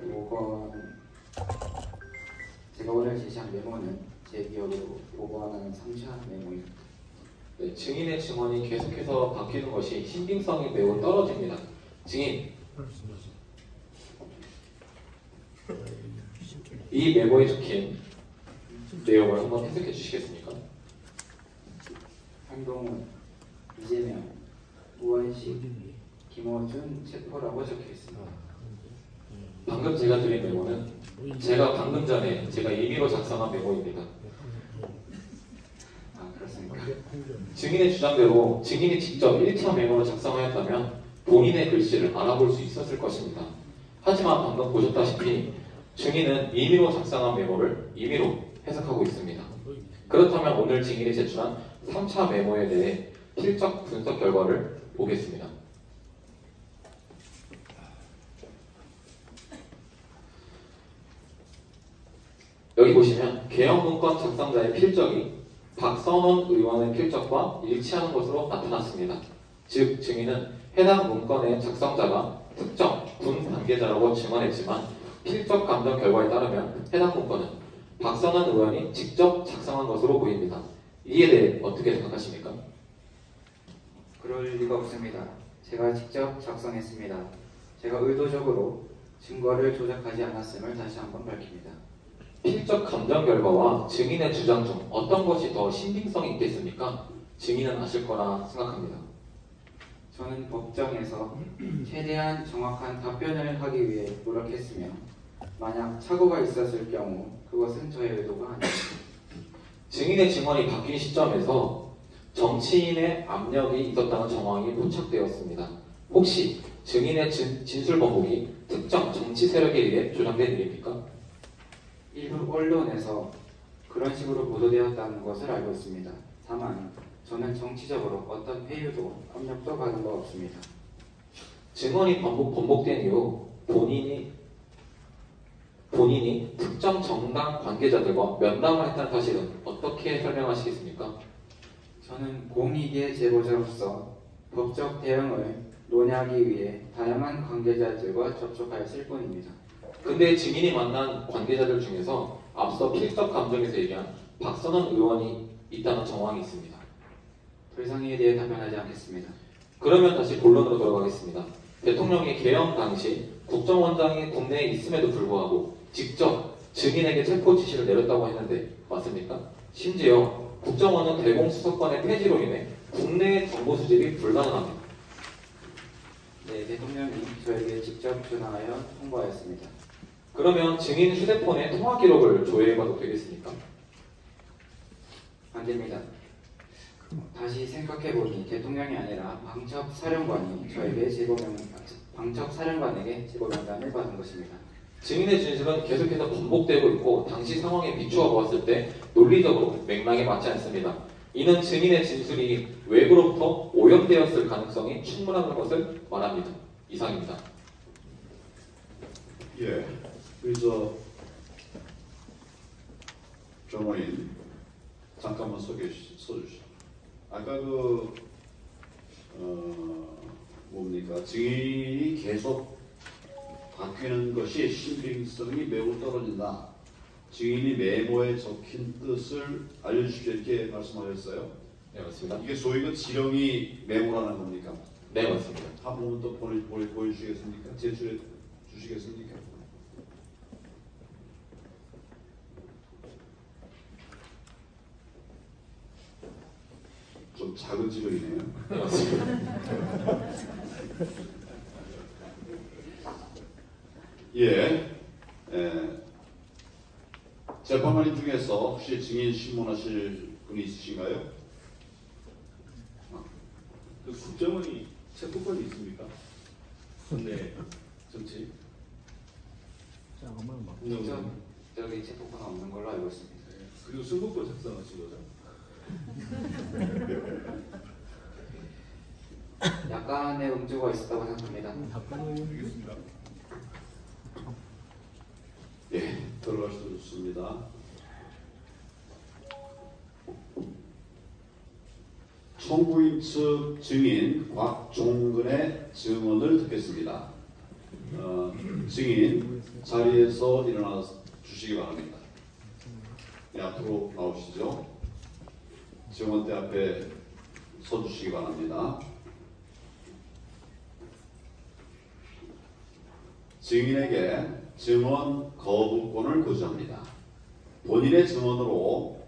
제시한 메모는 제 기억으로 보관하는 3차 메모입니다. 네, 증인의 증언이 계속해서 바뀌는 것이 신빙성이 매우 떨어집니다. 증인, 이 메모에 적힌 내용을 한번 해석해 주시겠습니까? 한동훈, 이재명, 우원식, 김어준 체포라고 적혀 있습니다. 방금 제가 드린 메모는 제가 방금 전에 제가 임의로 작성한 메모입니다. 아, 그렇습니까? 증인의 주장대로 증인이 직접 1차 메모를 작성하였다면 본인의 글씨를 알아볼 수 있었을 것입니다. 하지만 방금 보셨다시피 증인은 임의로 작성한 메모를 임의로 해석하고 있습니다. 그렇다면 오늘 증인이 제출한 3차 메모에 대해 필적 분석 결과를 보겠습니다. 여기 보시면 개헌 문건 작성자의 필적이 박선원 의원의 필적과 일치하는 것으로 나타났습니다. 즉 증인은 해당 문건의 작성자가 특정 군 관계자라고 증언했지만 필적 감정 결과에 따르면 해당 문건은 박선원 의원이 직접 작성한 것으로 보입니다. 이에 대해 어떻게 생각하십니까? 그럴 리가 없습니다. 제가 직접 작성했습니다. 제가 의도적으로 증거를 조작하지 않았음을 다시 한번 밝힙니다. 필적 감정 결과와 증인의 주장 중 어떤 것이 더 신빙성이 있겠습니까? 증인은 아실 거라 생각합니다. 저는 법정에서 최대한 정확한 답변을 하기 위해 노력했으며 만약 착오가 있었을 경우 그것은 저의 의도가 아닙니다. 증인의 증언이 바뀐 시점에서 정치인의 압력이 있었다는 정황이 포착되었습니다. 혹시 증인의 진술 번복이 특정 정치 세력에 의해 조장된 일입니까? 일부 언론에서 그런 식으로 보도되었다는 것을 알고 있습니다. 다만 저는 정치적으로 어떤 회유도 압력도 받은 바 없습니다. 증언이 번복된 이후 본인이 특정 정당 관계자들과 면담을 했다는 사실은 어떻게 설명하시겠습니까? 저는 공익의 제보자로서 법적 대응을 논의하기 위해 다양한 관계자들과 접촉하였을 뿐입니다. 근데 증인이 만난 관계자들 중에서 앞서 필적 감정에서 얘기한 박선원 의원이 있다는 정황이 있습니다. 더 이상 이에 대해 답변하지 않겠습니다. 그러면 다시 본론으로 돌아가겠습니다. 대통령이 개헌 당시 국정원장이 국내에 있음에도 불구하고 직접 증인에게 체포 지시를 내렸다고 했는데 맞습니까? 심지어 국정원은 대공수사권의 폐지로 인해 국내의 정보 수집이 불가능합니다. 네, 대통령이 저에게 직접 전화하여 통보하였습니다. 그러면 증인 휴대폰의 통화 기록을 조회해봐도 되겠습니까? 안 됩니다. 다시 생각해보니 대통령이 아니라 방첩사령관이 저에게 방첩사령관에게 제보명단을 받은 것입니다. 증인의 진술은 계속해서 반복되고 있고 당시 상황에 비추어 보았을 때 논리적으로 맥락에 맞지 않습니다. 이는 증인의 진술이 외부로부터 오염되었을 가능성이 충분한 것을 말합니다. 이상입니다. 예, 그래서 변호인 잠깐만 서주시죠. 아까 뭡니까? 증인이 계속 바뀌는 것이 신빙성이 매우 떨어진다. 증인이 메모에 적힌 뜻을 알려주십시오 이렇게 말씀하셨어요. 네, 맞습니다. 이게 소위 그 지령이 메모라는 겁니까? 네, 맞습니다. 한 부분 또 보여주시겠습니까? 제출해 주시겠습니까? 좀 작은 지령이네요. 네, 맞습니다. 재판관님 중에서 혹시 증인 신문하실 분이 있으신가요? 그 국정원이 체포권이 있습니까? 네, 정치. 저기 체포권 없는 걸로 알고 있습니다. 네. 그리고 승부권 작성하신 거죠? 약간의 음주가 있었다고 생각합니다. 알겠습니다. 예, 들어가셔도 좋습니다. 청구인 측 증인 곽종근의 증언을 듣겠습니다. 증인 자리에서 일어나 주시기 바랍니다. 네, 앞으로 나오시죠. 증언대 앞에 서 주시기 바랍니다. 증인에게 증언 거부권을 고지합니다. 본인의 증언으로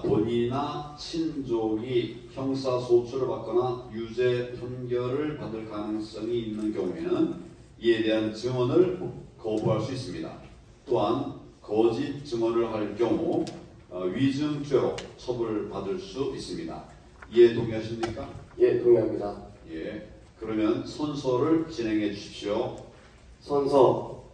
본인이나 친족이 형사소출을 받거나 유죄 판결을 받을 가능성이 있는 경우에는 이에 대한 증언을 거부할 수 있습니다. 또한 거짓 증언을 할 경우 위증죄로 처벌받을 수 있습니다. 이해 동의하십니까? 예, 동의합니다. 예, 그러면 선서를 진행해 주십시오. 선서,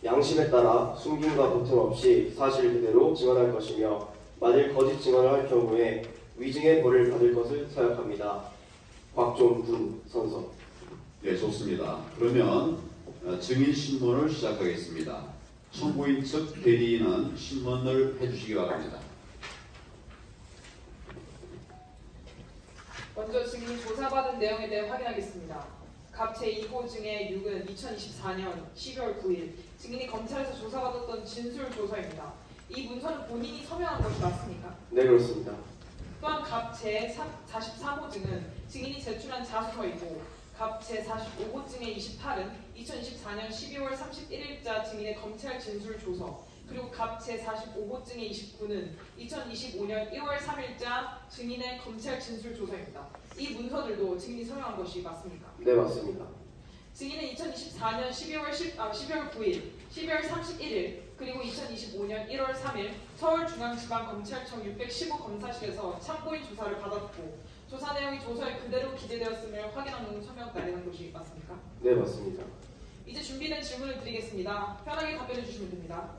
양심에 따라 숨김과 보탬 없이 사실 그대로 증언할 것이며 만일 거짓 증언을 할 경우에 위증의 벌을 받을 것을 서약합니다. 곽종군 선서. 네, 좋습니다. 그러면 증인 신문을 시작하겠습니다. 청구인 측 대리인은 신문을 해주시기 바랍니다. 먼저 증인이 조사받은 내용에 대해 확인하겠습니다. 갑 제2호 증의 6은 2024년 12월 9일 증인이 검찰에서 조사받았던 진술조서입니다. 이 문서는 본인이 서명한 것이 맞습니까? 네, 그렇습니다. 또한 갑 제43호 증은 증인이 제출한 자수서이고 갑 제45호 증의 28은 2024년 12월 31일자 증인의 검찰 진술조서 그리고 갑 제45호 증의 29는 2025년 1월 3일자 증인의 검찰 진술조서입니다. 이 문서들도 증인이 서명한 것이 맞습니까? 네, 맞습니다. 증인은 2024년 12월 9일, 12월 31일, 그리고 2025년 1월 3일 서울중앙지방검찰청 615 검사실에서 참고인 조사를 받았고 조사 내용이 조서에 그대로 기재되었음을 확인한 후 서명 날리는 것이 맞습니까? 네, 맞습니다. 이제 준비된 질문을 드리겠습니다. 편하게 답변해 주시면 됩니다.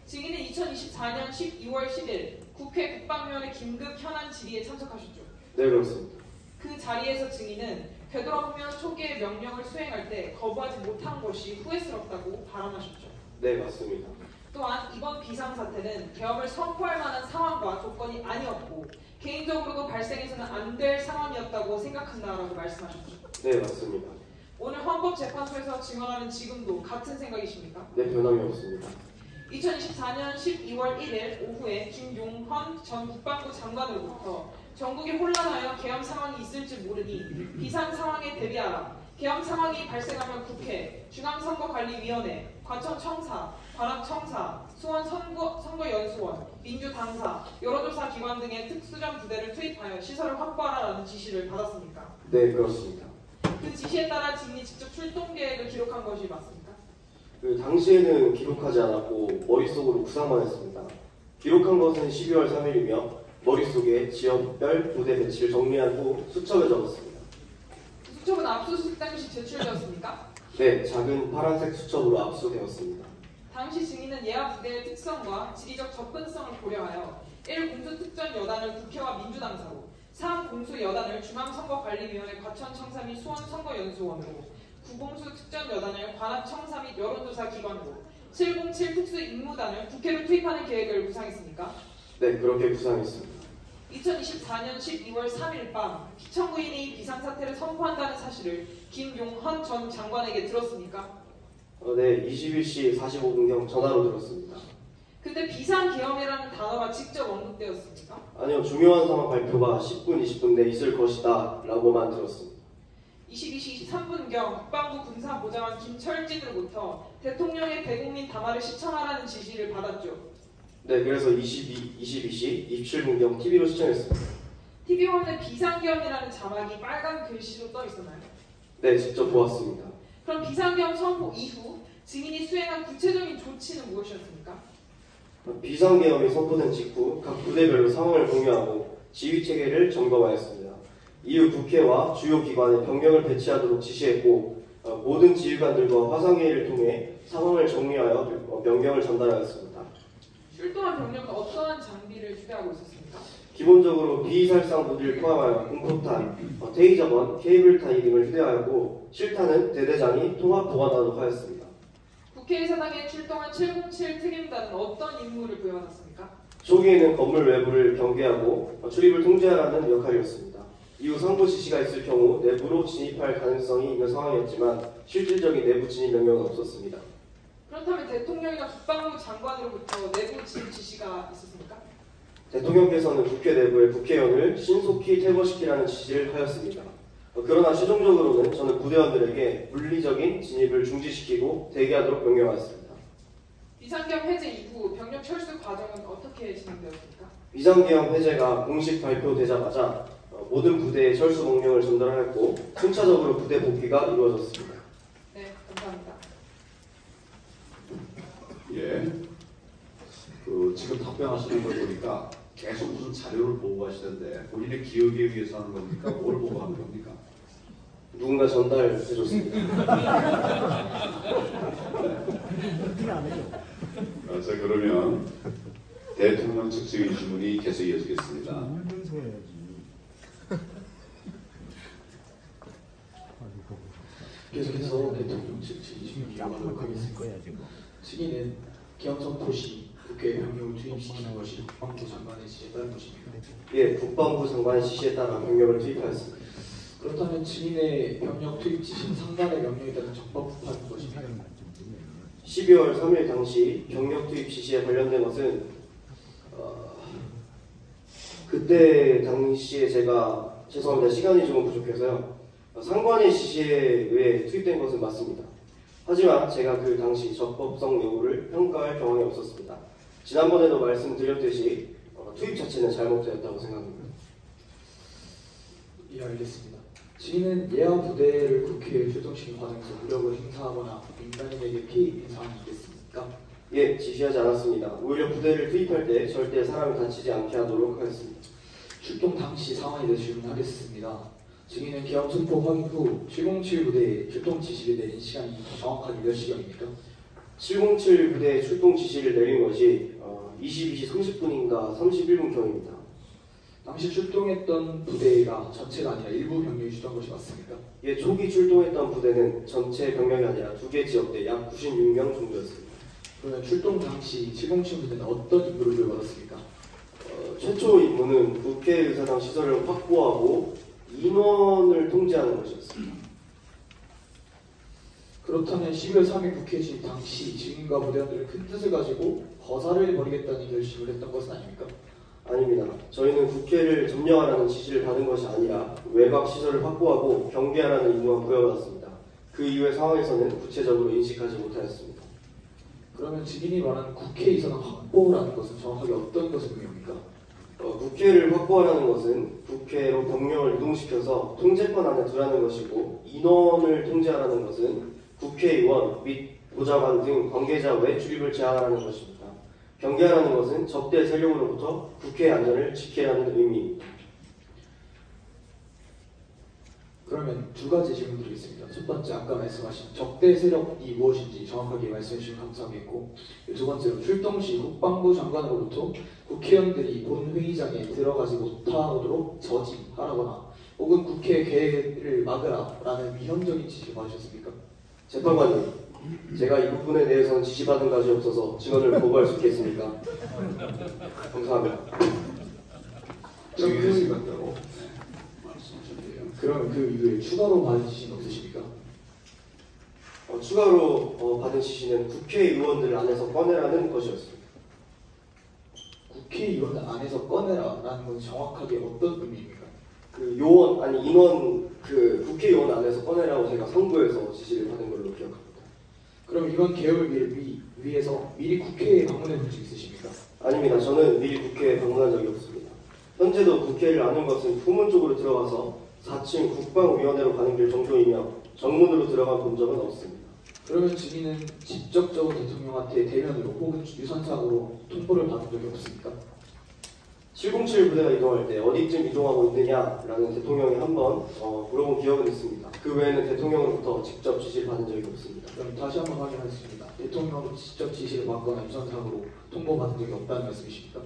증인은 2024년 12월 10일 국회 국방위원회 긴급 현안 질의에 참석하셨죠? 네, 그렇습니다. 그 자리에서 증인은 되돌아보면 초기의 명령을 수행할 때 거부하지 못한 것이 후회스럽다고 발언하셨죠? 네, 맞습니다. 또한 이번 비상사태는 계엄을 선포할 만한 상황과 조건이 아니었고 개인적으로도 발생해서는 안 될 상황이었다고 생각한다라고 말씀하셨죠? 네, 맞습니다. 오늘 헌법재판소에서 증언하는 지금도 같은 생각이십니까? 네, 변함이 없습니다. 2024년 12월 1일 오후에 김용헌 전 국방부 장관으로부터 전국이 혼란하여 계엄 상황이 있을지 모르니 비상 상황에 대비하라. 계엄 상황이 발생하면 국회, 중앙선거관리위원회, 과천청사, 관악청사, 수원선거연수원, 민주당사, 여론조사 기관 등의 특수전 부대를 투입하여 시설을 확보하라는 지시를 받았습니까? 네, 그렇습니다. 그 지시에 따라 증인이 직접 출동 계획을 기록한 것이 맞습니까? 그 당시에는 기록하지 않았고 머릿속으로 구상만 했습니다. 기록한 것은 12월 3일이며 머릿속에 지역별 부대 배치를 정리한 후 수첩에 적었습니다. 그 수첩은 압수수색 당시 제출되었습니까? 네, 작은 파란색 수첩으로 압수되었습니다. 당시 증인은 예하 부대의 특성과 지리적 접근성을 고려하여 1. 공수특전 여단을 국회와 민주당사로 3. 공수 여단을 중앙선거관리위원회 과천청사 및 수원선거연수원으로 9. 공수특전 여단을 관악청사 및 여론조사 기관으로 707 특수임무단을 국회로 투입하는 계획을 구상했습니까? 네, 그렇게 구상했습니다. 2024년 12월 3일 밤 피청구인이 비상사태를 선포한다는 사실을 김용헌 전 장관에게 들었습니까? 네, 21시 45분경 전화로 들었습니다. 근데 비상계엄이라는 단어가 직접 언급되었습니까? 아니요, 중요한 상황 발표가 10분, 20분 내에 있을 것이다 라고만 들었습니다. 22시 23분경 국방부 군사보좌관 김철진으로부터 대통령의 대국민 담화를 시청하라는 지시를 받았죠. 네, 그래서 22시 27분경 TV로 시청했습니다. TV화면에 비상계엄이라는 자막이 빨간 글씨로 떠 있었나요? 네, 직접 보았습니다. 그럼 비상계엄 선포 이후 증인이 수행한 구체적인 조치는 무엇이었습니까? 비상계엄이 선포된 직후 각 부대별로 상황을 공유하고 지휘체계를 점검하였습니다. 이후 국회와 주요 기관에 병력을 배치하도록 지시했고 모든 지휘관들과 화상회의를 통해 상황을 정리하여 명령을 전달하였습니다. 출동한 병력은 어떠한 장비를 휴대하고 있었습니까? 기본적으로 비살상 무기를 포함하여 공포탄, 테이저건, 케이블타이 등을 휴대하였고 실탄은 대대장이 통합 보관하도록 하였습니다. 국회의사당에 출동한 707 특임단은 어떤 임무를 부여받았습니까? 초기에는 건물 외부를 경계하고 출입을 통제하라는 역할이었습니다. 이후 상부 지시가 있을 경우 내부로 진입할 가능성이 있는 상황이었지만 실질적인 내부 진입 명령은 없었습니다. 그렇다면 대통령이나 국방부 장관으로부터 내부 진입 지시가 있었습니까? 대통령께서는 국회 내부의 국회의원을 신속히 퇴거시키라는 지시를 하였습니다. 그러나 최종적으로는 저는 부대원들에게 물리적인 진입을 중지시키고 대기하도록 명령하였습니다. 비상계엄 해제 이후 병력 철수 과정은 어떻게 진행되었습니까? 비상계엄 해제가 공식 발표되자마자 모든 부대에 철수 명령을 전달하였고 순차적으로 부대 복귀가 이루어졌습니다. 네, 감사합니다. 예. 지금 답변하시는 걸 보니까 계속 무슨 자료를 보고 하시던데 본인의 기억에 의해서 하는 겁니까? 뭘 보고 하는 겁니까? 누군가 전달해줬습니다. 자, 그러면 대통령 측 증인 질문이 계속 이어지겠습니다. 계속해서 대통령 측 증인 이어가도록 하겠습니다. 증인은 계엄 선포 시 국회에 병력을 투입시키는 것이 국방부 장관의 지시에 따른 것입니다. 예, 국방부 장관의 지시에 따라 병력을 투입하였습니다. 그렇다면 증인의 병력 투입 지시는 상단의 명령에 따른 적법한 것입니다. 12월 3일 당시 병력 투입 지시에 관련된 것은 그때 당시에 제가 죄송합니다. 시간이 조금 부족해서요. 상관의 지시에 의해 투입된 것은 맞습니다. 하지만 제가 그 당시 적법성 여부를 평가할 경험이 없었습니다. 지난번에도 말씀드렸듯이 투입 자체는 잘못되었다고 생각합니다. 예, 알겠습니다. 증인은 예하 부대를 국회에 출동시킨 과정에서 무력을 행사하거나 민간인에게 피해 입힌 사항이 있겠습니까? 예, 지시하지 않았습니다. 오히려 부대를 투입할 때 절대 사람이 다치지 않게 하도록 하였습니다. 출동 당시 상황에 대해 질문하겠습니다. 증인은 계엄 선포 확인 후 707 부대에 출동 지시를 내린 시간이 정확하게 몇 시경입니까? 707 부대에 출동 지시를 내린 것이 22시 30분인가 31분경입니다. 당시 출동했던 부대가 전체가 아니라 일부 병력이 출동한 것이 맞습니까? 예, 초기 출동했던 부대는 전체 병력이 아니라 2개 지역대 약 96명 정도였습니다. 그러면 출동 당시 707 부대는 어떤 임무를 부여받았습니까? 최초 임무는 국회의사당 시설을 확보하고 인원을 통제하는 것이었습니다. 그렇다면 12월 3일 국회 진입 당시 증인과 부대원들은 큰 뜻을 가지고 거사를 벌이겠다는 결심을 했던 것은 아닙니까? 아닙니다. 저희는 국회를 점령하라는 지시를 받은 것이 아니라 외곽 시설을 확보하고 경계하라는 임무만 부여받았습니다. 그 이후의 상황에서는 구체적으로 인식하지 못하였습니다. 그러면 증인이 말하는 국회 이사는 확보라는 것은 정확하게 어떤 것을 의미합니까? 국회를 확보하라는 것은 국회로 병력을 이동시켜서 통제권 안에 두라는 것이고, 인원을 통제하라는 것은 국회의원 및 보좌관 등 관계자 외 출입을 제한하라는 것입니다. 경계하라는 것은 적대 세력으로부터 국회의 안전을 지키라는 의미입니다. 그러면 두 가지 질문 드리겠습니다. 첫 번째, 아까 말씀하신 적대 세력이 무엇인지 정확하게 말씀해 주시면 감사하겠고, 두 번째로 출동 시 국방부 장관으로부터 국회의원들이 본회의장에 들어가지 못하도록 저지하라거나 혹은 국회 개회를 막으라라는 위헌적인 지시를 받으셨습니까? 재판관님, 제가 이 부분에 대해서는 지시받은 것이 없어서 증언을 거부할 수 있겠습니까? 감사합니다. 증인의 시간대로 말씀하셨네요. 그러면 그 이후에 추가로 받은 지시는 없으십니까? 추가로 받은 지시는 국회의원들 안에서 꺼내라는 것이었습니다. 국회의원 안에서 꺼내라라는 건 정확하게 어떤 의미입니까? 그 요원 아니 인원 그 국회의원 안에서 꺼내라고 제가 상부에서 지시를 받은 걸로 기억합니다. 그럼 이번 개혁을 위해서 미리 국회에 방문해 본 적 있으십니까? 아닙니다. 저는 미리 국회에 방문한 적이 없습니다. 현재도 국회를 아는 것은 후문 쪽으로 들어가서 4층 국방위원회로 가는 길 정도이며 정문으로 들어가 본 적은 없습니다. 그러면 증인은 직접적으로 대통령한테 대면으로 혹은 유선상으로 통보를 받은 적이 없습니까? 707 부대가 이동할 때 어디쯤 이동하고 있느냐라는 대통령이 한번 물어본 기억은 있습니다. 그 외에는 대통령으로부터 직접 지시를 받은 적이 없습니다. 그럼 다시 한번 확인하겠습니다. 대통령으로 직접 지시를 받거나 유선상으로 통보받은 적이 없다는 말씀이십니까?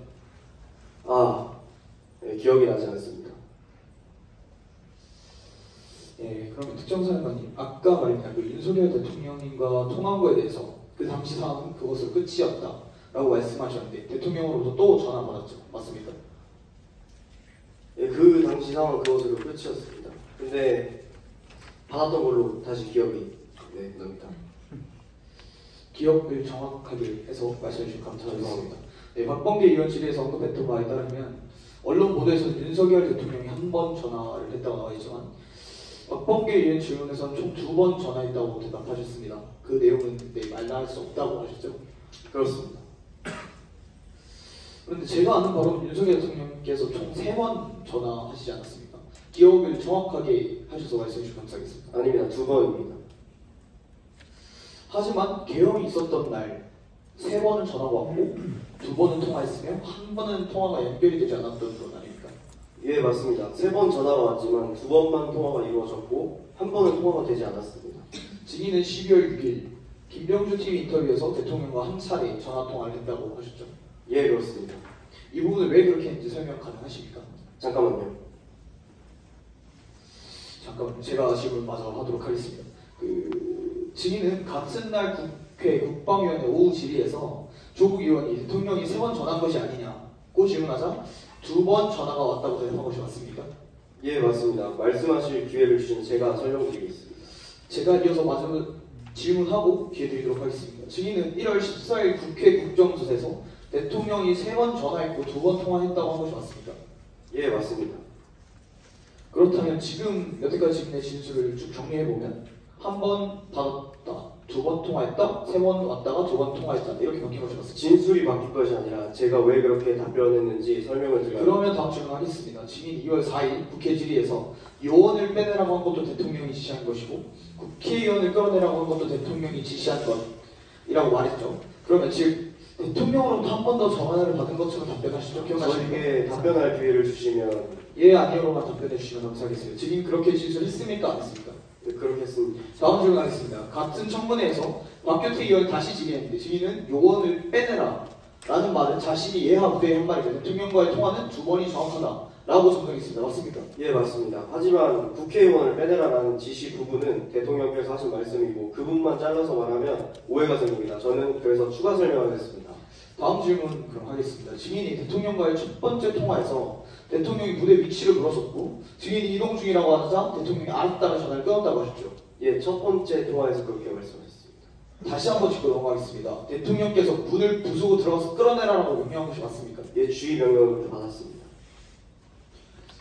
네, 기억이 나지 않습니다. 예, 그러면 특정사령관님, 아까 말했던 그 윤석열 대통령님과 통화한 거에 대해서 그 당시 상황은 그것으로 끝이었다라고 말씀하셨는데 대통령으로부터 또 전화 받았죠, 맞습니까? 예, 그 당시 상황은 그것으로 끝이었습니다. 근데 받았던 걸로 다시 기억이 납니다. 기억을 정확하게 해서 말씀해 주시면 감사하겠습니다. 네, 박범계 의원 질의에서 언급했던 바에 따르면 언론 보도에서는 윤석열 대통령이 한 번 전화를 했다고 나와 있지만 박범계 의원 질문에서는 총 2번 전화했다고 대답하셨습니다. 그 내용은 그때 말할 수 없다고 하셨죠? 그렇습니다. 그런데 제가 아는 바로 윤석열 대통령께서 총 3번 전화하시지 않았습니까? 기억을 정확하게 하셔서 말씀해 주시면 감사하겠습니다. 아닙니다. 2번입니다. 하지만 계엄이 있었던 날 3번은 전화가 왔고 2번은 통화했으며 1번은 통화가 연결이 되지 않았던 건 아닙니까? 예, 맞습니다. 3번 전화가 왔지만 2번만 통화가 이루어졌고 1번은 통화가 되지 않았습니다. 증인은 12월 6일 김병주 TV 인터뷰에서 대통령과 한 차례 전화 통화를 했다고 하셨죠? 예, 그렇습니다. 이 부분을 왜 그렇게 했는지 설명 가능하십니까? 잠깐만요. 잠깐만요. 제가 질문 마저 하도록 하겠습니다. 증인은 같은 날 국회 국방위원회 오후 질의에서 조국 의원이 대통령이 3번 전화한 것이 아니냐고 질문하자 2번 전화가 왔다고 대답한 것이 맞습니까? 예, 맞습니다. 말씀하실 기회를 주신 제가 설명드리겠습니다. 제가 이어서 마저 질문하고 기회 드리도록 하겠습니다. 증인은 1월 14일 국회 국정조사에서 대통령이 3번 전화했고 2번 통화했다고 한 것이 맞습니까? 예, 맞습니다. 그렇다면 지금 여태까지 증인의 진술을 쭉 정리해보면 1번 받았다, 2번 통화했다, 3번 왔다가 2번 통화했다 이렇게 바뀐 것이 맞습니다. 진술이 바뀐 것이 아니라 제가 왜 그렇게 답변했는지 설명을 드려야 그러면 다음 질문하겠습니다. 증인 2월 4일 국회 질의에서 요원을 빼내라고 한 것도 대통령이 지시한 것이고 국회의원을 끌어내라고 한 것도 대통령이 지시한 것이라고 말했죠. 그러면 즉 대통령으로부터 한 번 더 전화를 받은 것처럼 답변하시죠? 기억나십니까? 저에게 답변할 기회를 주시면 예, 아니요로만 답변해 주시면 감사하겠습니다. 증인 그렇게 진술했습니까? 안 했습니까? 네, 그렇게 했습니다. 다음 질문하겠습니다. 같은 청문회에서 박규태 의원 다시 질의했는데 증인은 요원을 빼내라 라는 말은 자신이 예하 부대에 한 말이고 대통령과의 통화는 2번이 정확하다 라고 정정했습니다. 맞습니까? 예, 맞습니다. 하지만 국회의원을 빼내라라는 지시 부분은 대통령께서 하신 말씀이고 그 부분만 잘라서 말하면 오해가 생깁니다. 저는 그래서 추가 설명하겠습니다. 다음 질문 그럼 하겠습니다. 증인이 대통령과의 첫 번째 통화에서 대통령이 부대 위치를 물었었고 증인이 이동 중이라고 하자 대통령이 알았다가 전화를 끊었다고 하셨죠. 예, 첫 번째 통화에서 그렇게 말씀하셨습니다. 다시 한번 짚고 넘어가겠습니다. 대통령께서 문을 부수고 들어가서 끌어내라라고 명령한 것이 맞습니까? 예, 주의 명령을 그렇게 받았습니다.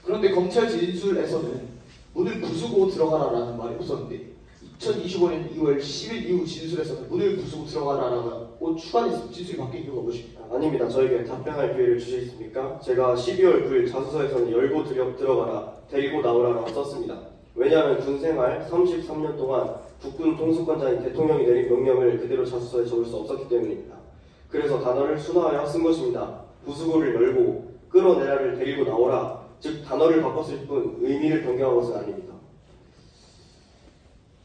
그런데 검찰 진술에서는 문을 부수고 들어가라라는 말이 없었는데 2025년 2월 10일 이후 진술에서는 문을 부수고 들어가라라고 추가됐습니다. 진술이 바뀐 이유가 무엇입니까? 아닙니다. 저에게 답변할 기회를 주시겠습니까? 제가 12월 9일 자소서에서는 열고 들어가라, 데리고 나오라라고 썼습니다. 왜냐하면 군생활 33년 동안 국군 통수권자인 대통령이 내린 명령을 그대로 자소서에 적을 수 없었기 때문입니다. 그래서 단어를 순화하여 쓴 것입니다. 부수고를 열고 끌어내라를 데리고 나오라, 즉 단어를 바꿨을 뿐 의미를 변경한 것은 아닙니다.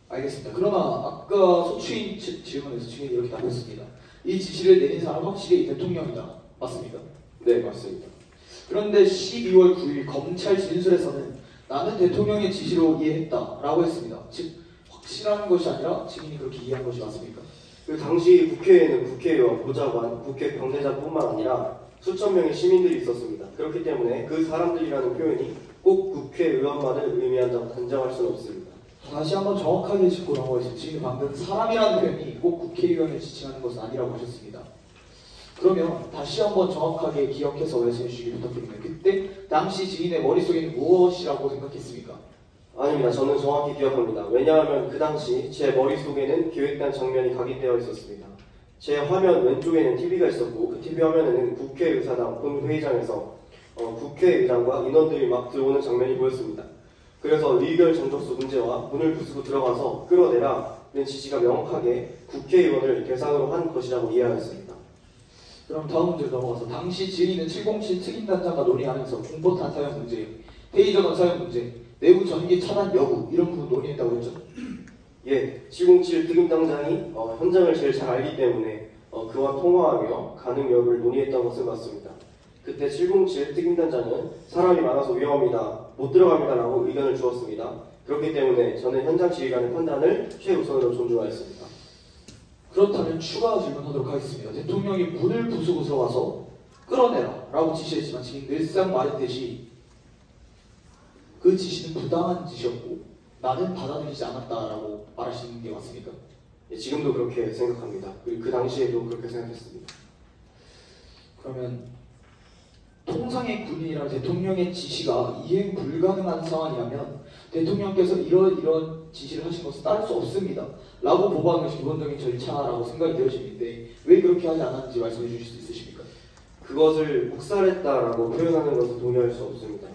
알겠습니다. 그러나 아까 소추인 질문에서 증인이 이렇게 답했습니다. 이 지시를 내린 사람은 확실히 대통령이다. 맞습니까? 네, 맞습니다. 그런데 12월 9일 검찰 진술에서는 나는 대통령의 지시로 이해했다라고 했습니다. 즉 확실한 것이 아니라 증인이 그렇게 이해한 것이 맞습니까? 그 당시 국회에는 국회의원, 보좌관, 국회 병내자뿐만 아니라 수천 명의 시민들이 있었습니다. 그렇기 때문에 그 사람들이라는 표현이 꼭 국회의원만을 의미한다고 단정할 수는 없습니다. 다시 한번 정확하게 짚고 넘어가겠습니다. 지금 방금 사람이라는 표현이 꼭 국회의원을 지칭하는 것은 아니라고 하셨습니다. 그러면 다시 한번 정확하게 기억해서 말씀해 주시기 부탁드립니다. 그때 당시 증인의 머릿속에는 무엇이라고 생각했습니까? 아닙니다. 저는 정확히 기억합니다. 왜냐하면 그 당시 제 머릿속에는 기획단 장면이 각인되어 있었습니다. 제 화면 왼쪽에는 TV가 있었고 그 TV 화면에는 국회의사당 본회의장에서 국회의장과 인원들이 막 들어오는 장면이 보였습니다. 그래서 의결 정족수 문제와 문을 부수고 들어가서 끌어내라는 지시가 명확하게 국회의원을 대상으로 한 것이라고 이해하였습니다. 그럼 다음 문제로 넘어가서 당시 증인은 707 특임단장과 논의하면서 공포탄 사용 문제, 테이저건 사용 문제, 내부 전기 차단 여부 이런 부분 논의했다고 했죠? 예, 707 특임단장이 현장을 제일 잘 알기 때문에 그와 통화하며 가능 여부를 논의했던 것은 맞습니다. 그때 707 특임단장은 사람이 많아서 위험합니다, 못 들어갑니다 라고 의견을 주었습니다. 그렇기 때문에 저는 현장 지휘관의 판단을 최우선으로 존중하였습니다. 그렇다면 추가 질문하도록 하겠습니다. 대통령이 문을 부수고 들어가서 끌어내라 라고 지시했지만 지금 늘상 말했듯이 그 지시는 부당한 지시였고 나는 받아들이지 않았다라고 말하시는 게 맞습니까? 예, 지금도 그렇게 생각합니다. 그리고 그 당시에도 그렇게 생각했습니다. 그러면 통상의 군인이란 대통령의 지시가 이행 불가능한 상황이라면 대통령께서 이런 지시를 하신 것은 따를 수 없습니다 라고 보고하는 것이 기본적인 절차라고 생각이 되어지는데 왜 그렇게 하지 않았는지 말씀해 주실 수 있으십니까? 그것을 묵살했다라고 표현하는 것은 동의할 수 없습니다.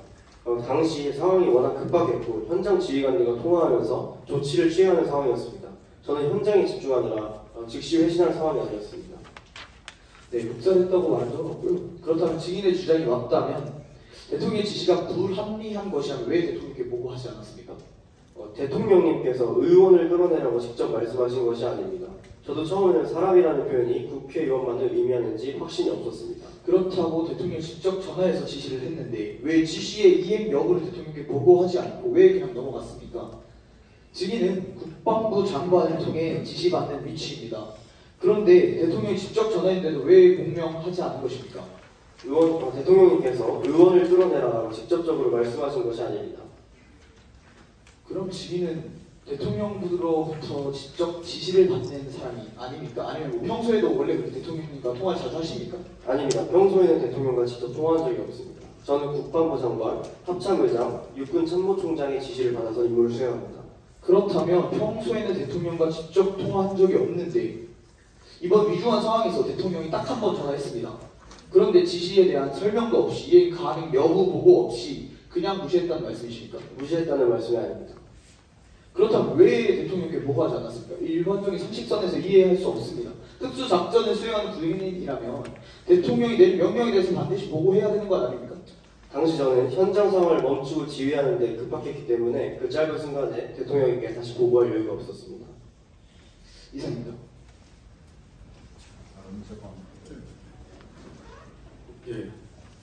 당시 상황이 워낙 급박했고 현장 지휘관들과 통화하면서 조치를 취하는 상황이었습니다. 저는 현장에 집중하느라 즉시 회신할 상황이 아니었습니다. 네, 묵살했다고 말한 적은 없고요. 그렇다면 증인의 주장이 맞다면 대통령의 지시가 불합리한 것이라면 왜 대통령께 보고하지 않았습니까? 대통령님께서 의원을 끌어내라고 직접 말씀하신 것이 아닙니다. 저도 처음에는 사람이라는 표현이 국회의원만을 의미하는지 확신이 없었습니다. 그렇다고 대통령이 직접 전화해서 지시를 했는데 왜 지시의 이행 여부를 대통령께 보고하지 않고 왜 그냥 넘어갔습니까? 증인은 국방부 장관을 통해 지시받는 위치입니다. 그런데 대통령이 직접 전화했는데도 왜 공명하지 않은 것입니까? 대통령님께서 의원을 끌어내라고 직접적으로 말씀하신 것이 아닙니다. 그럼 증인은 대통령으로부터 직접 지시를 받는 사람이 아닙니까? 아니면 뭐 평소에도 원래 그렇게 대통령님과 통화를 자주 하십니까? 아닙니다. 평소에는 대통령과 직접 통화한 적이 없습니다. 저는 국방부 장관, 합참의장, 육군 참모총장의 지시를 받아서 임무를 수행합니다. 그렇다면 평소에는 대통령과 직접 통화한 적이 없는데 이번 위중한 상황에서 대통령이 딱 한 번 전화했습니다. 그런데 지시에 대한 설명도 없이 이행 가능 여부 보고 없이 그냥 무시했다는 말씀이십니까? 무시했다는 말씀이 아닙니다. 그렇다면 왜 대통령께 보고하지 않았습니까? 일반적인 상식선에서 이해할 수 없습니다. 특수작전을 수행하는 군인이라면 대통령이 내린 명령에 대해서 반드시 보고해야 되는 것 아닙니까? 당시 저는 현장 상황을 멈추고 지휘하는 데 급박했기 때문에 그 짧은 순간에 대통령에게 다시 보고할 여유가 없었습니다. 이상입니다. 예,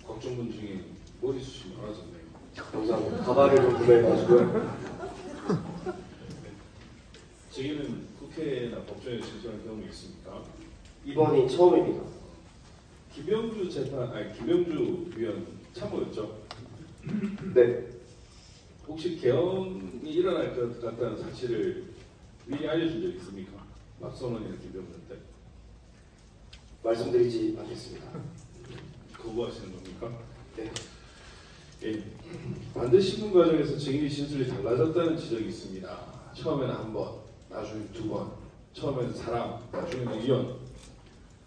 곽종근 중에 머리숱이 많아졌네요. 감사합니다. 가발을 좀 구매해가지고요. 증인은 국회나 법정에 진술한 경험이 있습니까? 이번이 처음입니다. 김영주 위원 참모였죠? 네. 혹시 개헌이 일어날 것 같다는 사실을 미리 알려준 적 있습니까? 박선원이 이렇게 배웠는데 말씀드리지 않겠습니다. 거부하시는 겁니까? 네. 예. 반대 신문 과정에서 증인의 진술이 달라졌다는 지적이 있습니다. 처음에는 한 번, 나중에 두 번, 처음에는 사람, 나중에는 의원,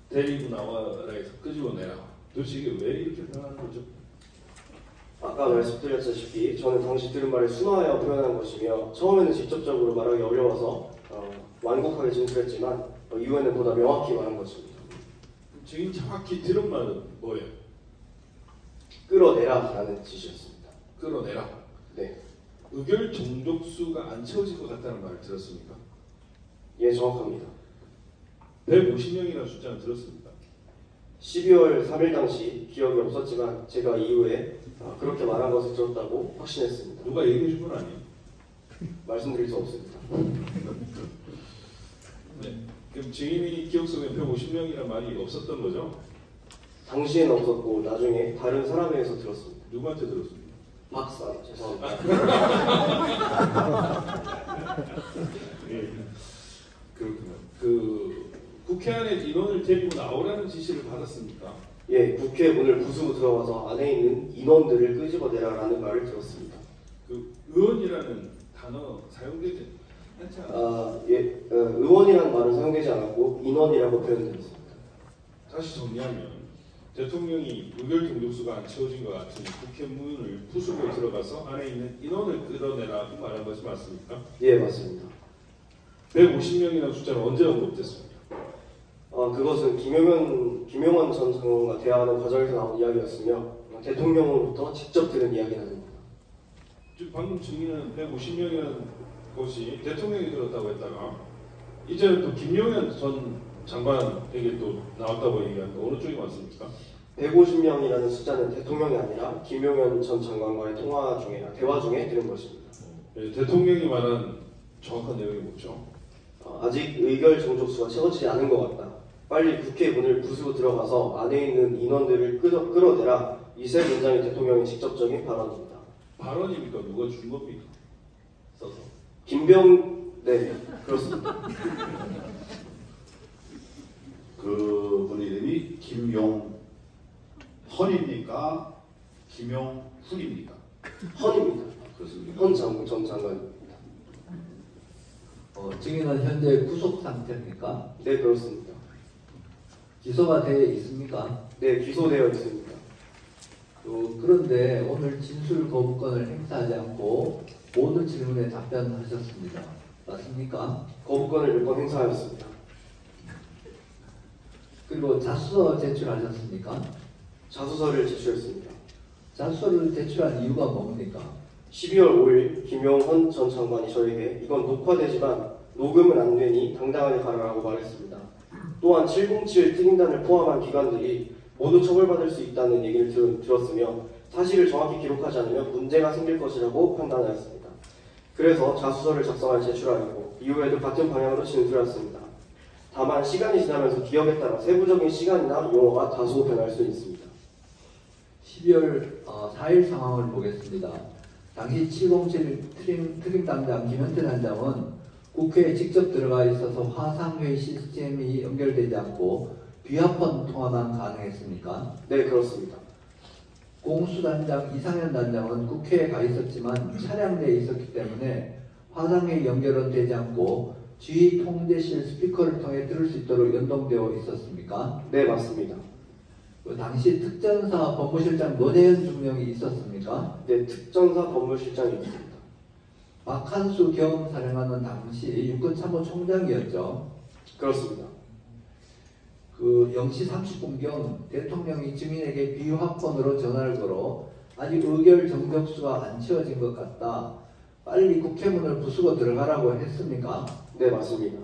데리고 나와라 해서 끄집어내라. 도대체 이게 왜 이렇게 변하는 거죠? 아까 말씀드렸다시피 저는 당시 들은 말을 순화하여 표현한 것이며 처음에는 직접적으로 말하기 어려워서 완곡하게 진술했지만 이후에는 보다 명확히 말한 것입니다. 증인 정확히 들은 말은 뭐예요? 끌어내라라는 지시였습니다. 끌어내라. 네. 의결 정족수가 안 채워질 것 같다는 말을 들었습니까? 예, 정확합니다. 150명이라는 숫자는 들었습니다. 12월 3일 당시 기억이 없었지만 제가 이후에 그렇게 말한 것을 들었다고 확신했습니다. 누가 얘기해 준 건 아니에요? 말씀드릴 수 없습니다. 네. 그럼 증인이 기억 속에 150명이라는 말이 없었던 거죠? 당시에는 없었고 나중에 다른 사람에게서 들었습니다. 누구한테 들었습니까? 박사, 죄송합니다. 예. 그렇군요. 그 국회 안에 인원을 데리고 나오라는 지시를 받았습니까? 예, 국회 문을 부수고 들어가서 안에 있는 인원들을 끄집어내라라는 말을 들었습니다. 그 의원이라는 단어 사용되지 않지 않아요? 의원이라는 말은 사용되지 않았고 인원이라고 표현되었습니다. 다시 정리하면 대통령이 의결 정족수가 안 채워진 것 같으니 국회 문을 부수고 들어가서 안에 있는 인원을 끌어내라고 말한 것이 맞습니까? 예, 맞습니다. 150명이라는 숫자는 언제 언급됐습니까? 그것은 김용원 전 장관과 대화하는 과정에서 나온 이야기였으며 대통령으로부터 직접 들은 이야기는 아닙니다. 지금 방금 증인은 150명이라는 것이 대통령이 들었다고 했다가 이제는 또 김용현 전 장관에게 또 나왔다고 얘기하는데 어느 쪽이 맞습니까? 150명이라는 숫자는 대통령이 아니라 김용현 전 장관과의 대화 중에 들은 것입니다. 네, 대통령이 말한 정확한 내용이 뭐죠? 아직 의결 정족수가 채워지지 않은 것 같다. 빨리 국회 문을 부수고 들어가서 안에 있는 인원들을 끌어내라. 이 세 문장이 대통령의 직접적인 발언입니다. 발언입니까? 누가 준 겁니까? 써서. 네, 그렇습니다. 그 분 이름이 김용헌입니까? 김용훈입니까? 헌입니다. 그렇습니까? 헌 전 장관입니다. 증인은 현재 구속 상태입니까? 네, 그렇습니다. 기소가 되어 있습니까? 네, 기소되어 있습니다. 그런데 오늘 진술 거부권을 행사하지 않고 모든 질문에 답변하셨습니다. 맞습니까? 거부권을 몇 번 행사하였습니다. 그리고 자수서 제출하셨습니까? 자수서를 제출했습니다. 자수서를 제출한 이유가 뭡니까? 12월 5일 김용헌 전 장관이 저에게 이건 녹화되지만 녹음은 안 되니 당당하게 가라라고 말했습니다. 또한 707 특임단을 포함한 기관들이 모두 처벌받을 수 있다는 얘기를 들었으며 사실을 정확히 기록하지 않으면 문제가 생길 것이라고 판단하였습니다. 그래서 자수서를 작성하여 제출하였고 이후에도 같은 방향으로 진술하였습니다. 다만 시간이 지나면서 기억에 따라 세부적인 시간이나 용어가 다소 변할 수 있습니다. 12월 4일 상황을 보겠습니다. 당시 707 특임단장 김현태 단장은 국회에 직접 들어가 있어서 화상회의 시스템이 연결되지 않고 비화폰 통화만 가능했습니까? 네, 그렇습니다. 공수단장 이상현 단장은 국회에 가 있었지만 차량 내에 있었기 때문에 화상회의 연결은 되지 않고 지휘 통제실 스피커를 통해 들을 수 있도록 연동되어 있었습니까? 네, 맞습니다. 당시 특전사 법무실장 노재현 중령이 있었습니까? 네, 특전사 법무실장이었습니다. 박한수 경사령관은 당시 육군참모총장이었죠. 그렇습니다. 0시 30분경 대통령이 증인에게 비화폰으로 전화를 걸어 아직 의결 정족수가 안 채워진 것 같다. 빨리 국회문을 부수고 들어가라고 했습니까? 네, 맞습니다.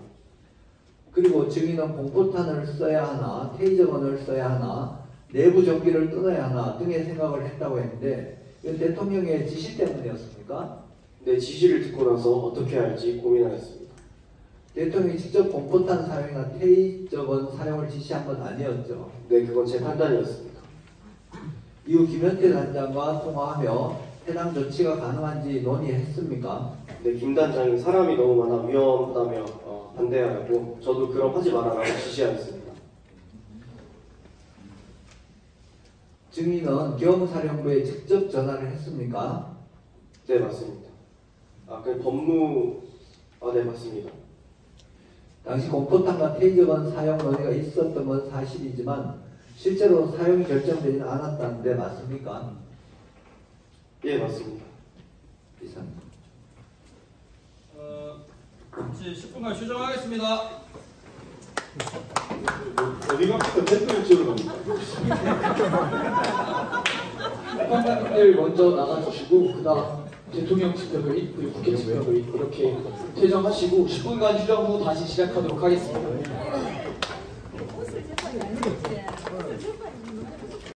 그리고 증인은 공포탄을 써야 하나, 테이저건을 써야 하나, 내부 전기를 끊어야 하나 등의 생각을 했다고 했는데 이건 대통령의 지시 때문이었습니까? 네, 지시를 듣고 나서 어떻게 할지 고민하였습니다. 대통령이 직접 공포탄 사용이나 테이저건 사용을 지시한 건 아니었죠? 네, 그건 제 판단이었습니다. 이후 김현태 단장과 통화하며 해당 조치가 가능한지 논의했습니까? 네, 김 단장이 사람이 너무 많아 위험하다며 반대하였고 저도 그럼 하지 말아라고 지시하였습니다. 증인은 경사령부에 직접 전화를 했습니까? 네, 맞습니다. 네, 맞습니다. 당시 공포탄과 테이저건 사용 논의가 있었던 건 사실이지만 실제로 사용이 결정되지는 않았다는데 맞습니까? 예, 맞습니다. 이상. 이제 10분간 휴정하겠습니다. 어디 갑니까? 대표를 찍으러 갑니까? 판단님들 먼저 나가주시고 그다음 대통령 집회의 그리고 국회 집회의 이렇게 퇴장하시고 10분간 휴정 후 다시 시작하도록 하겠습니다.